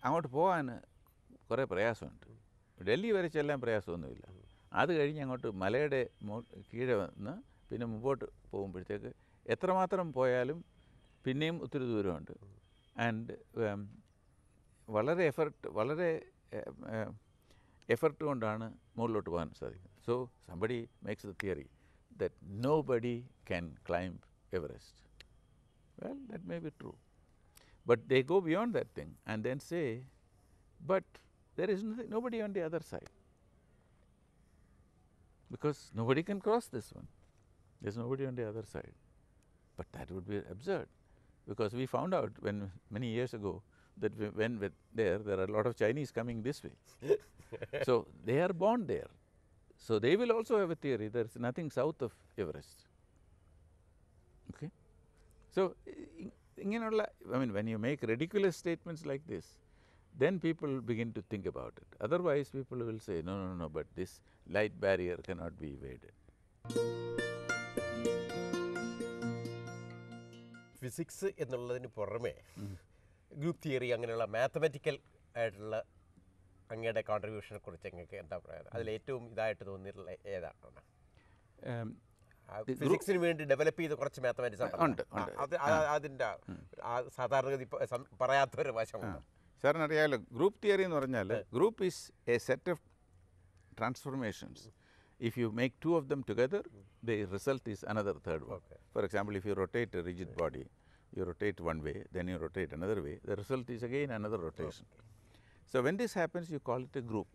അങ്ങോട്ട് പോകാൻ കുറേ പ്രയാസമുണ്ട്. ഡൽഹി വരെ ചെല്ലാൻ പ്രയാസമൊന്നുമില്ല. അത് കഴിഞ്ഞ് അങ്ങോട്ട് മലയുടെ കീഴെ വന്ന് പിന്നെ മുമ്പോട്ട് പോകുമ്പോഴത്തേക്ക് എത്രമാത്രം പോയാലും പിന്നെയും ഒത്തിരി ദൂരമുണ്ട്. ആൻഡ് വളരെ എഫർട്ട് കൊണ്ടാണ് മുകളിലോട്ട് പോകാൻ സാധിക്കുന്നത്. So somebody makes the theory that nobody can climb Everest. Well, that may be true. But they go beyond that thing and then say, but there is nobody on the other side. Because nobody can cross this one. There is nobody on the other side. But that would be absurd. Because we found out many years ago that when there are a lot of Chinese coming this way. So they are born there. So they will also have a theory. There is nothing south of Everest. Okay? So when you make ridiculous statements like this, then people begin to think about it. Otherwise, people will say, no, but this light barrier cannot be evaded. Physics എന്നുള്ളതിന് പുറമേ group theory അങ്ങനെയുള്ള mathematical ആയിട്ടുള്ള അങ്ങയുടെ കോൺട്രിബ്യൂഷനെ കുറിച്ച് നിങ്ങൾക്ക് എന്താ പറയുക? അതിൽ ഏറ്റവും ഇതായിട്ട് തോന്നിയിട്ടുള്ള ഏതാണ്? ഫിസിക്സിന് വേണ്ടി ഡെവലപ്പ് ചെയ്ത കുറച്ച് മാത്തമാറ്റിക്സ് ഉണ്ട്. അതിൻ്റെ സാധാരണഗതി പറയാത്തൊരു വശമുണ്ട്. സാറിന് അറിയാമല്ലോ, ഗ്രൂപ്പ് തിയറി എന്ന് പറഞ്ഞാൽ group is A set of transformations. If you make two of them together, the result is another third one. Okay. For example, if you rotate a rigid body, you rotate one way, then you rotate another way, the result is again another rotation. Okay. So when this happens, you call it a group.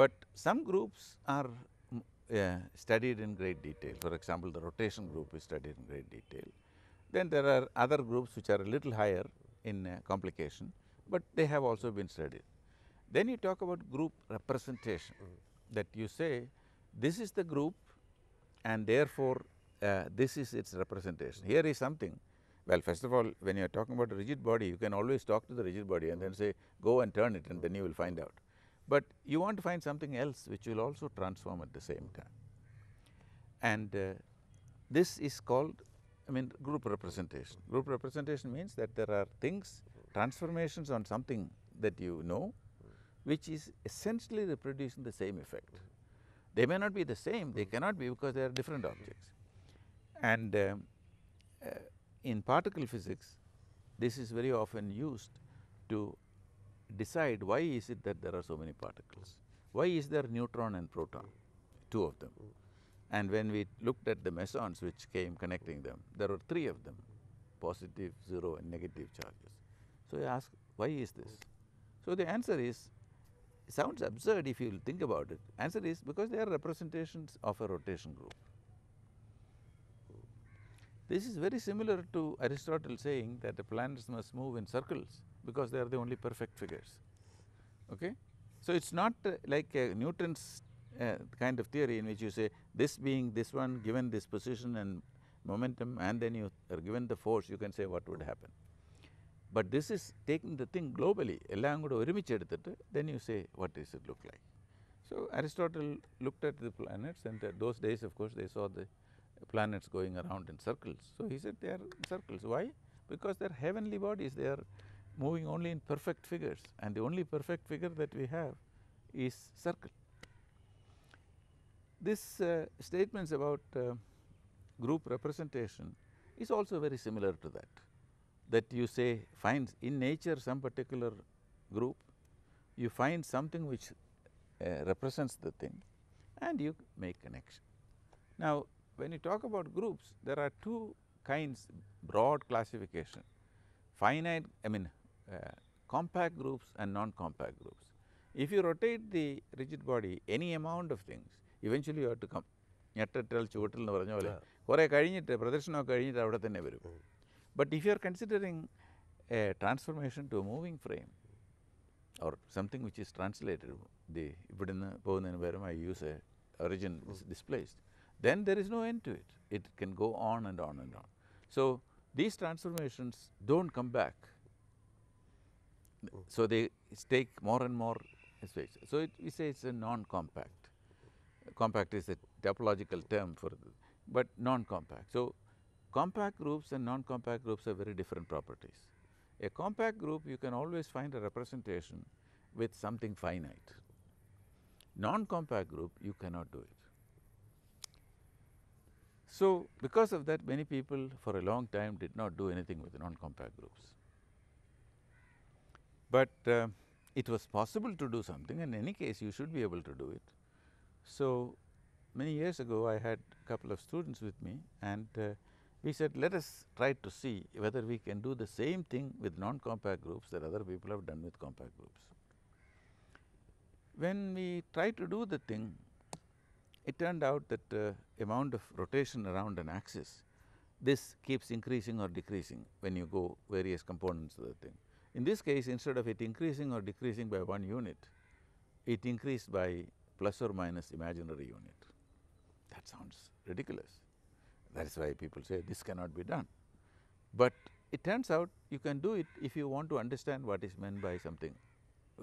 But some groups are studied in great detail. For example, the rotation group is studied in great detail. Then there are other groups which are a little higher in complication, but they have also been studied. Then you talk about group representation, that you say, this is the group and therefore this is its representation. Here is something. Well, first of all, when you are talking about a rigid body, you can always talk to the rigid body and then say, go and turn it, and then you will find out. But you want to find something else which will also transform at the same time. And this is called, group representation. Group representation means that there are things, transformations on something that you know, which is essentially reproducing the same effect. They may not be the same, they cannot be because they are different objects. And in particle physics, this is very often used to decide why is it that there are so many particles. Why is there neutron and proton, two of them? And when we looked at the mesons which came connecting them, there were three of them, positive, zero and negative charges. So I asked, why is this? So the answer is, it sounds absurd if you think about it. Answer is because they are representations of a rotation group. This is very similar to Aristotle saying that the planets must move in circles because they are the only perfect figures. Okay? So it's not like Newton's kind of theory in which you say this being this one given this position and momentum, and then you are given the force, you can say what would happen. But this is taking the thing globally. Then you say, what does it look like? So Aristotle looked at the planets, and those days, of course, they saw the planets going around in circles. So he said they are in circles. Why? Because they are heavenly bodies. They are moving only in perfect figures, and the only perfect figure that we have is circle. This statements about group representation is also very similar to that. That you say finds in nature some particular group, you find something which represents the thing, and you make connection. Now, when you talk about groups, there are two kinds, broad classification. finite, compact groups and non-compact groups. If you rotate the rigid body any amount of things, eventually you have to come. ഞെട്ടൽ ചുവട്ടിൽ എന്ന് പറഞ്ഞ പോലെ കുറേ കഴിഞ്ഞിട്ട് പ്രദർശനമൊക്കെ കഴിഞ്ഞിട്ട് അവിടെ തന്നെ വരും. But if you are considering a transformation to a moving frame or something which is translated, ഇവിടുന്ന് പോകുന്നതിന് പകരം I use a origin is displaced, then there is no end to it. It can go on and on and on. So these transformations don't come back. So they take more and more space. So we say it's a non-compact. Compact is a topological term for, but non-compact. So compact groups and non-compact groups have very different properties. A compact group, you can always find a representation with something finite. Non-compact group, you cannot do it. So because of that, many people for a long time did not do anything with non-compact groups. But it was possible to do something, and in any case you should be able to do it. So many years ago I had a couple of students with me, and we said, let us try to see whether we can do the same thing with non-compact groups that other people have done with compact groups. When we tried to do the thing, it turned out that amount of rotation around an axis, this keeps increasing or decreasing when you go various components of the thing. In this case, instead of it increasing or decreasing by 1 unit, it increased by plus or minus imaginary unit. That sounds ridiculous. That is why people say this cannot be done. But it turns out you can do it if you want to understand what is meant by something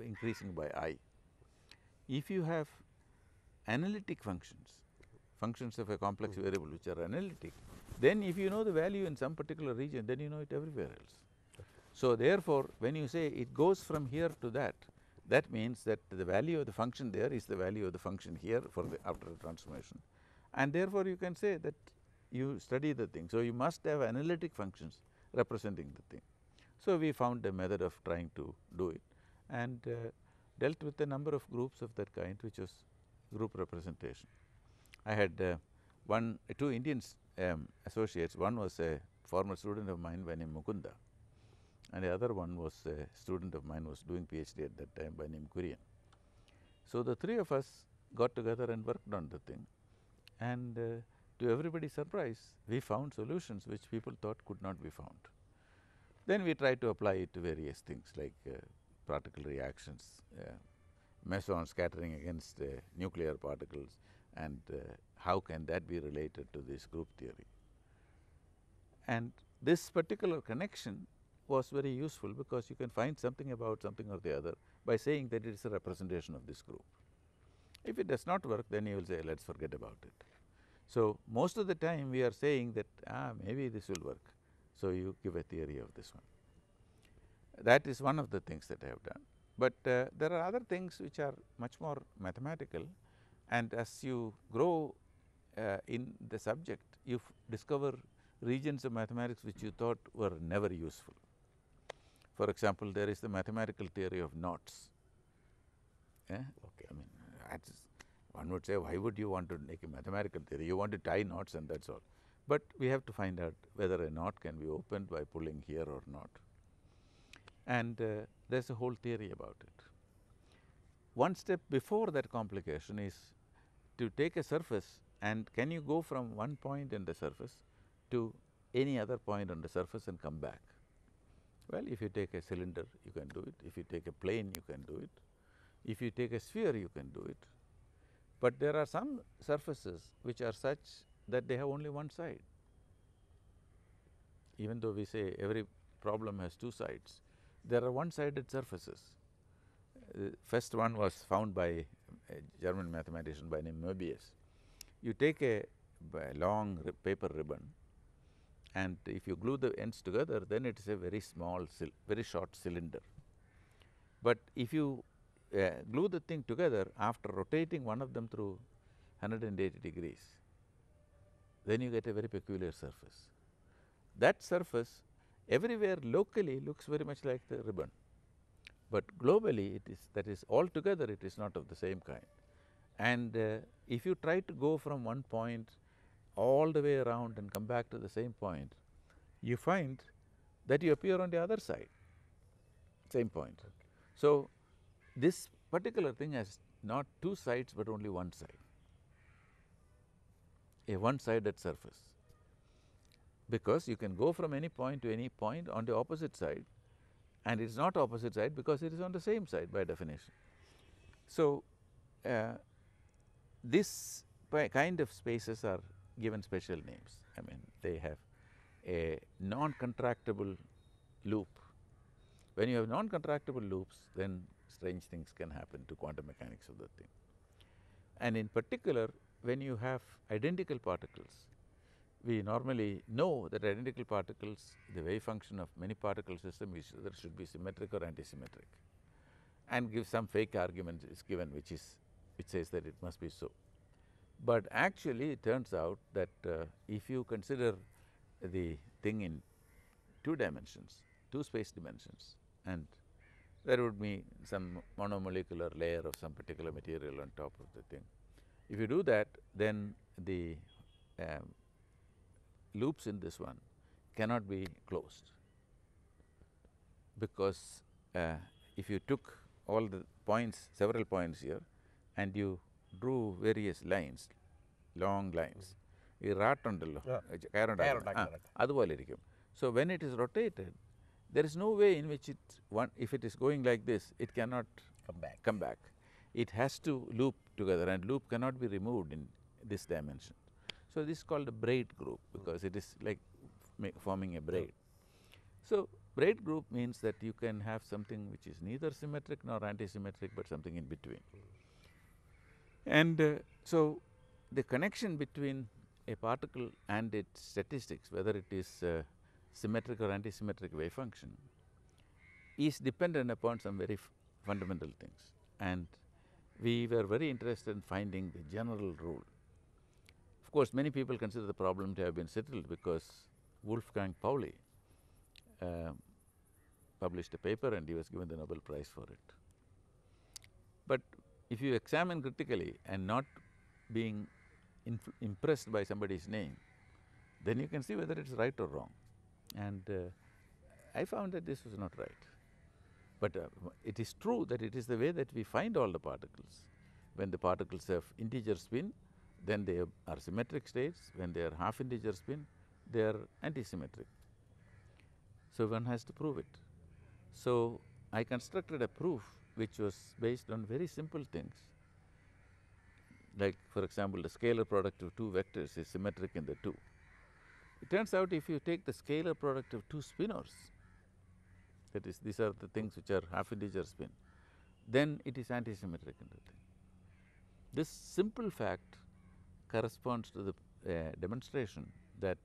increasing by I. If you have analytic functions, functions of a complex variable which are analytic, then if you know the value in some particular region, then you know it everywhere else. So therefore, when you say it goes from here to that, that means that the value of the function there is the value of the function here for the after the transformation, and therefore you can say that you study the thing. So you must have analytic functions representing the thing. So we found a method of trying to do it, and dealt with a number of groups of that kind, which was group representation. I had two Indian associates. One was a former student of mine by name Mukunda, and the other one was a student of mine who was doing PhD at that time by name Kurian. So the three of us got together and worked on the thing, and to everybody's surprise, we found solutions which people thought could not be found. Then we tried to apply it to various things like particle reactions, meson scattering against nuclear particles, and how can that be related to this group theory. And this particular connection was very useful because you can find something about something or the other by saying that it is a representation of this group. If it does not work, then you will say, let's forget about it. So most of the time we are saying that maybe this will work, so you give a theory of this one. That is one of the things that I have done. But there are other things which are much more mathematical, and as you grow in the subject, you discover regions of mathematics which you thought were never useful. For example, there is the mathematical theory of knots. Okay. I mean, one would say, why would you want to make a mathematical theory? You want to tie knots and that's all. But we have to find out whether a knot can be opened by pulling here or not. And there's a whole theory about it. One step before that complication is to take a surface, and can you go from one point in the surface to any other point on the surface and come back? Well, if you take a cylinder, you can do it. If you take a plane, you can do it. If you take a sphere, you can do it. But there are some surfaces which are such that they have only one side. Even though we say every problem has two sides, there are one-sided surfaces. First one was found by a German mathematician by name Möbius. You take a long paper ribbon, and if you glue the ends together, then it is a very small, very short cylinder. But if you glue the thing together after rotating one of them through 180 degrees, then you get a very peculiar surface. That surface everywhere locally looks very much like the ribbon, but globally that is altogether it is not of the same kind. And if you try to go from one point all the way around and come back to the same point, you find that you appear on the other side, same point. So this particular thing has not two sides but only one side, a one-sided surface, because you can go from any point to any point on the opposite side, and it's not opposite side because it is on the same side by definition. So this kind of spaces are given special names. I mean, they have a non-contractible loop. When you have non-contractible loops, then strange things can happen to quantum mechanics of the thing. And in particular, when you have identical particles, we normally know that identical particles, the wave function of many particle system is either should be symmetric or antisymmetric, and give some fake argument is given which says that it must be so. But actually it turns out that if you consider the thing in two dimensions, two space dimensions, and there would be some monomolecular layer of some particular material on top of the thing. If you do that, then the loops in this one cannot be closed, because if you took all the points, several points here, and you drew various lines, long lines, ഈ റാട്ടുണ്ടല്ലോ കയറുണ്ടാക്കുന്നത് അതുപോലെ ഇരിക്കും. So when it is rotated, there is no way in which if it is going like this, it cannot come back. It has to loop together, and loop cannot be removed in this dimension. So this is called a braid group, because it is like forming a braid. So braid group means that you can have something which is neither symmetric nor antisymmetric, but something in between. And so the connection between a particle and its statistics, whether it is symmetric or antisymmetric wave function, is dependent upon some very fundamental things. And we were very interested in finding the general rule. Of course, many people consider the problem to have been settled because Wolfgang Pauli published a paper and he was given the Nobel Prize for it. But if you examine critically and not being impressed by somebody's name, then you can see whether it's right or wrong. And I found that this was not right. But it is true that it is the way that we find all the particles. When the particles have integer spin, then they are symmetric states. When they are half integer spin, they are antisymmetric. So one has to prove it. So I constructed a proof which was based on very simple things. Like, for example, the scalar product of two vectors is symmetric in the two. It turns out if you take the scalar product of two spinors, that is, these are the things which are half integer spin, then it is antisymmetric in the thing. This simple fact corresponds to the demonstration that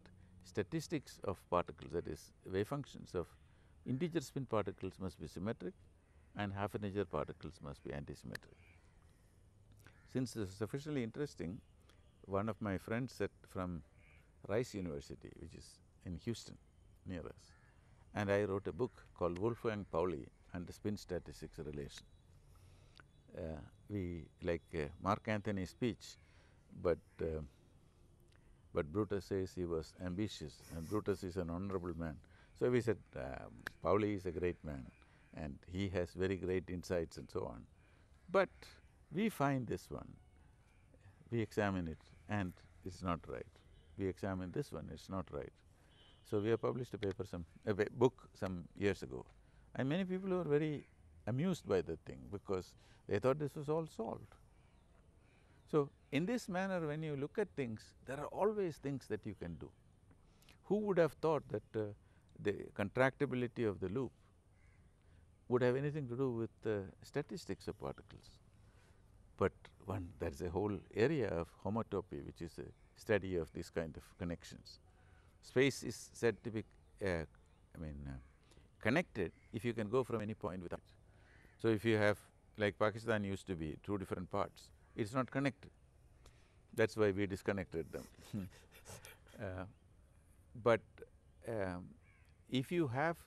statistics of particles, that is, wave functions of integer spin particles must be symmetric and half integer particles must be antisymmetric. Since this is sufficiently interesting, one of my friends from Rice University, which is in Houston near us, and I wrote a book called Wolfgang Pauli and the Spin Statistics Relation. We like Mark Antony's speech, but Brutus says he was ambitious and Brutus is an honorable man. So we said Pauli is a great man and he has very great insights and so on. But we find this one, we examine it and it's not right. We examine this one, it's not right. So we have published a book some years ago, and many people were very amused by the thing because they thought this was all solved. So in this manner, when you look at things, there are always things that you can do. Who would have thought that the contractibility of the loop would have anything to do with the statistics of particles? But there is a whole area of homotopy, which is a study of this kind of connections. Space is said to be connected if you can go from any point without. So if you have, like Pakistan used to be, two different parts, it's not connected. That's why we disconnected them. But if you have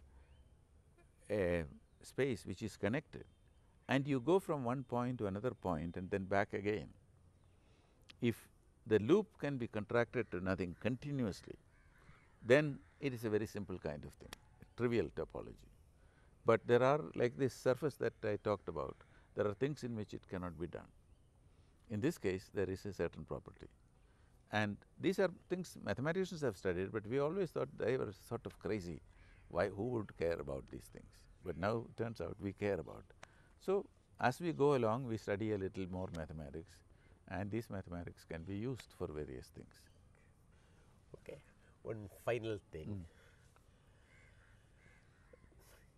a space which is connected and you go from one point to another point and then back again, if the loop can be contracted to nothing continuously, then it is a very simple kind of thing. trivial topology. But there are, like this surface that I talked about, there are things in which it cannot be done. In this case, there is a certain property. And these are things mathematicians have studied, but we always thought they were sort of crazy. Why, who would care about these things? But now it turns out we care about. So as we go along, we study a little more mathematics, and these mathematics can be used for various things. Okay, one final thing.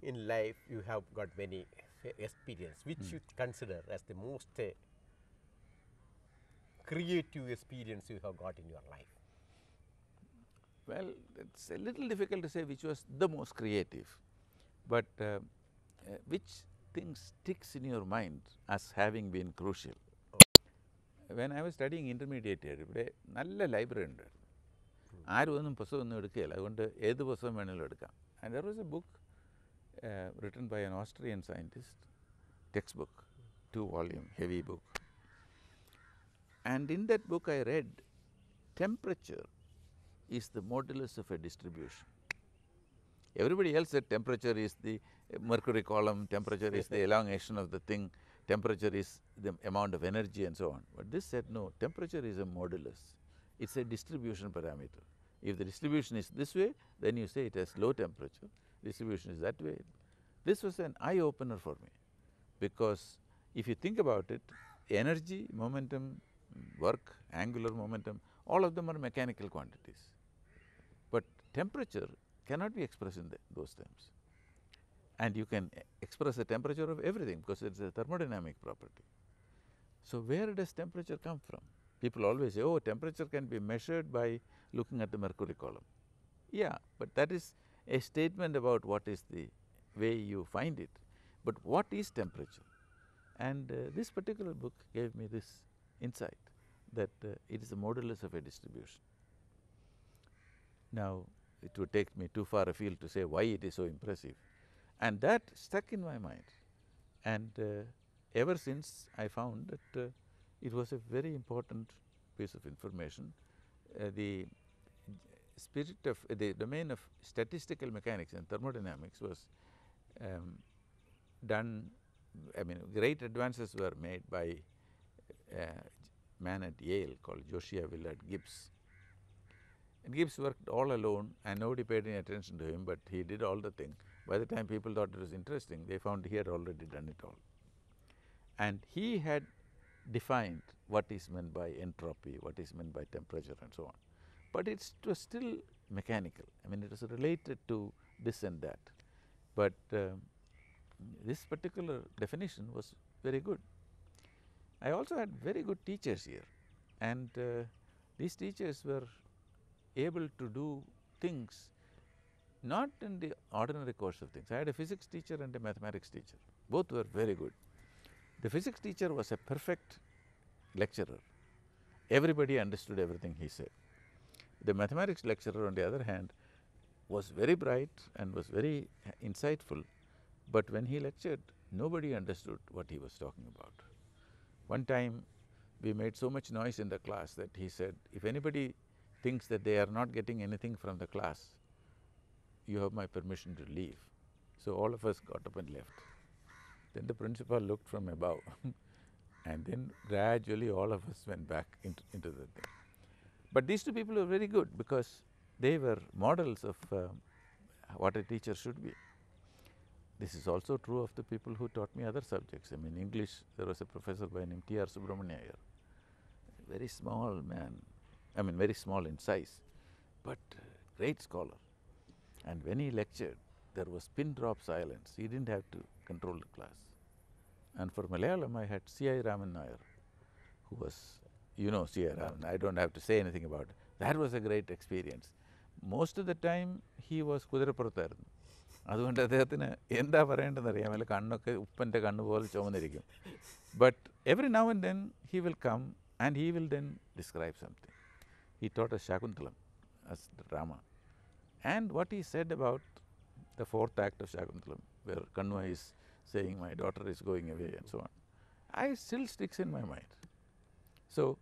In life, you have got many experience, which you consider as the most creative experience you have got in your life. Well, it's a little difficult to say which was the most creative, but which thing sticks in your mind as having been crucial. When I was studying intermediate year, ഇവിടെ നല്ല library ഉണ്ട്. ആരും ഒന്നും പുസ്തകമൊന്നും എടുക്കുകയില്ല, അതുകൊണ്ട് ഏത് പുസ്തകം വേണമെങ്കിലും എടുക്കാം. And there was a book written by an Austrian scientist, textbook, 2-volume heavy book. And in that book I read, temperature is the modulus of a distribution. Everybody else said temperature is the mercury column, temperature is the elongation of the thing, temperature is the amount of energy and so on. But this said no, temperature is a modulus. It's a distribution parameter. If the distribution is this way, then you say it has low temperature. Distribution is that way. This was an eye opener for me, because if you think about it, energy, momentum, work, angular momentum, all of them are mechanical quantities. But temperature cannot be expressed in those terms. And you can express the temperature of everything because it is a thermodynamic property. So where does temperature come from? People always say, oh, temperature can be measured by looking at the mercury column. Yeah, but that is a statement about what is the way you find it. But what is temperature? And this particular book gave me this insight that it is a modulus of a distribution. Now, it would take me too far afield to say why it is so impressive. And that stuck in my mind. And ever since I found that it was a very important piece of information. The spirit of the domain of statistical mechanics and thermodynamics was done, I mean, great advances were made by a man at Yale called Josiah Willard Gibbs. And Gibbs worked all alone and nobody paid any attention to him, but he did all the thing. By the time people thought it was interesting, they found he had already done it all. And he had defined what is meant by entropy, what is meant by temperature and so on. But it was still mechanical. I mean, it was related to this and that. But this particular definition was very good. I also had very good teachers here, and these teachers were able to do things not in the ordinary course of things. I had a physics teacher and a mathematics teacher. Both were very good. The physics teacher was a perfect lecturer. Everybody understood everything he said. The mathematics lecturer, on the other hand, was very bright and was very insightful, but when he lectured, nobody understood what he was talking about. One time, we made so much noise in the class that he said, if anybody thinks that they are not getting anything from the class, you have my permission to leave. So all of us got up and left. Then the principal looked from above and then gradually all of us went back into the thing. But these two people were very good because they were models of what a teacher should be. This is also true of the people who taught me other subjects. I mean, English, there was a professor by name T.R. Subramania Iyer, very small man, I mean very small in size, but great scholar. And when he lectured, there was pin drop silence. He didn't have to control the class. And for Malayalam, I had C.I. Raman Nair, who was, you know C.I. Raman, I don't have to say anything about it. That was a great experience. Most of the time, he was Kudirapurutharanu. അതുകൊണ്ട് അദ്ദേഹത്തിന് എന്താ പറയേണ്ടതെന്ന് അറിയാമല്ല, കണ്ണൊക്കെ ഉപ്പൻ്റെ കണ്ണ് പോലെ ചുവന്നിരിക്കും. But every now and then he will come and he will then describe something. He taught us Shakuntalam as the drama. And what he said about the fourth act of Shakuntalam, where Kanva is saying, my daughter is going away and so on, I still sticks in my mind. So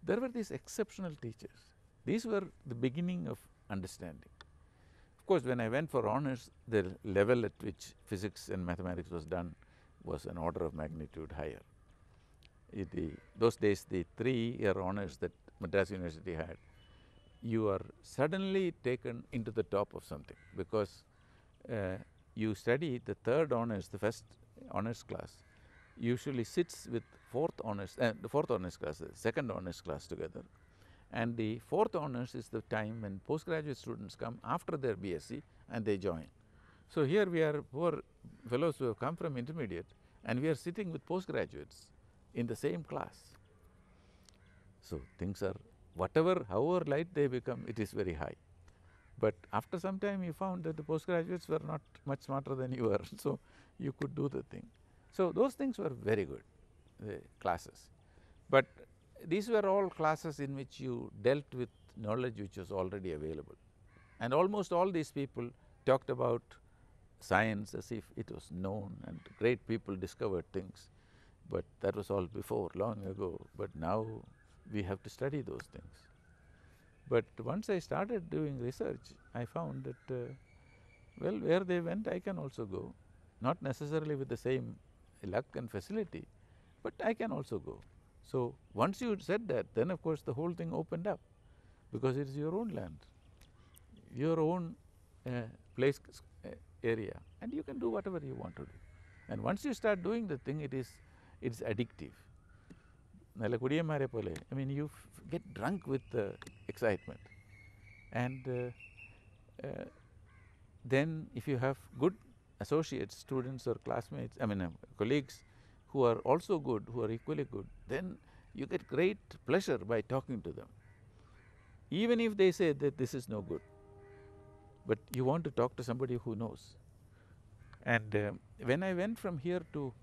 there were these exceptional teachers. These were the beginning of understanding. Of course, when I went for honors, the level at which physics and mathematics was done was an order of magnitude higher. Those days, the 3-year honors that Madras University had, you are suddenly taken into the top of something, because you study the third honors, the first honors class usually sits with the fourth honors class, the second honors class together. And the fourth honors is the time when postgraduate students come after their BSc and they join. So here we are poor fellows who have come from intermediate, and we are sitting with postgraduates in the same class. So things are, however light they become, it is very high. But after some time you found that the postgraduates were not much smarter than you were, so you could do the thing. So those things were very good, the classes. But these were all classes in which you dealt with knowledge which was already available. And almost all these people talked about science as if it was known, and great people discovered things. But that was all before, long ago. But now we have to study those things. But once I started doing research, I found that, well, where they went, I can also go. Not necessarily with the same luck and facility, but I can also go. So once you said that, then of course the whole thing opened up, because it is your own land, your own place, area, and you can do whatever you want to do. And once you start doing the thing, it's addictive. I mean, you get drunk with excitement. And then if you have good associates, students or classmates, colleagues who are also good, who are equally good, then you get great pleasure by talking to them. Even if they say that this is no good, but you want to talk to somebody who knows. And when I went from here to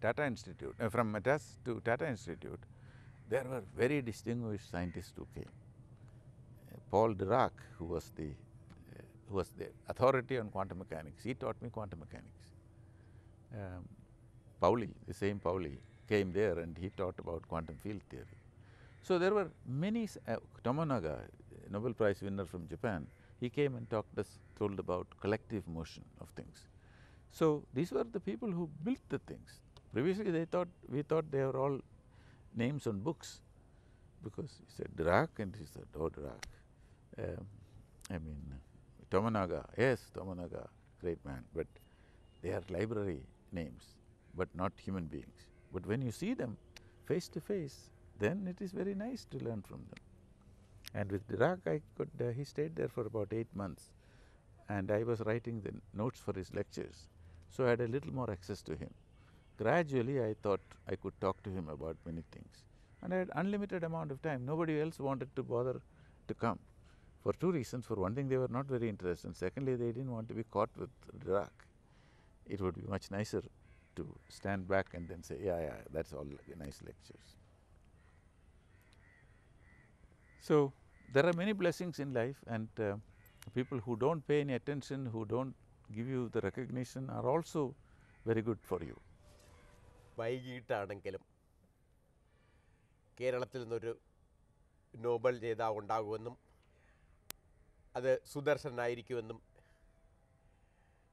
Tata Institute, from Madras to Tata Institute, there were very distinguished scientists who came. Paul Dirac, who was the authority on quantum mechanics, he taught me quantum mechanics. Pauli, the same Pauli, came there and he taught about quantum field theory. So there were many, Tomonaga, Nobel Prize winner from Japan, he came and told about collective motion of things. So these were the people who built the things. Previously we thought they were all names on books, because he said Dirac and he said, oh, Dirac. Tomonaga, yes, Tomonaga, great man, but they are library names, but not human beings. But when you see them face to face, then it is very nice to learn from them. And with Dirac, he stayed there for about 8 months, and I was writing the notes for his lectures, so I had a little more access to him. Gradually, I thought I could talk to him about many things, and I had unlimited amount of time. Nobody else wanted to bother to come, for 2 reasons. For one thing, they were not very interested, and secondly, they didn't want to be caught with Dirac. It would be much nicer to stand back and then say, yeah, that's all nice lectures. So there are many blessings in life, and people who don't pay any attention, who don't give you the recognition, are also very good for you. വൈകിട്ടാണെങ്കിലും കേരളത്തിൽ നിന്നൊരു Nobel ജേതാവ് ഉണ്ടാകുമെന്നും അത് സുദർശനായിരിക്കുമെന്നും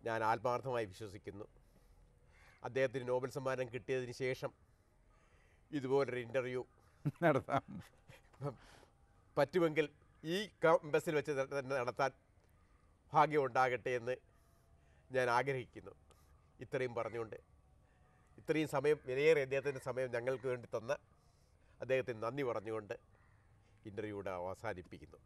ഞാൻ ആത്മാർത്ഥമായി വിശ്വസിക്കുന്നു. അദ്ദേഹത്തിന് Nobel സമ്മാനം കിട്ടിയതിന് ശേഷം ഇതുപോലൊരു ഇൻ്റർവ്യൂ നടത്താം, പറ്റുമെങ്കിൽ ഈ ക്യാമ്പസിൽ വെച്ച് തന്നെ നടത്താൻ ഭാഗ്യം ഉണ്ടാകട്ടെ എന്ന് ഞാൻ ആഗ്രഹിക്കുന്നു. ഇത്രയും പറഞ്ഞുകൊണ്ട്, ഇത്രയും സമയം, വിലയേറെ അദ്ദേഹത്തിൻ്റെ സമയം ഞങ്ങൾക്ക് വേണ്ടി തന്ന അദ്ദേഹത്തിന് നന്ദി പറഞ്ഞുകൊണ്ട് ഇൻ്റർവ്യൂടെ അവസാനിപ്പിക്കുന്നു.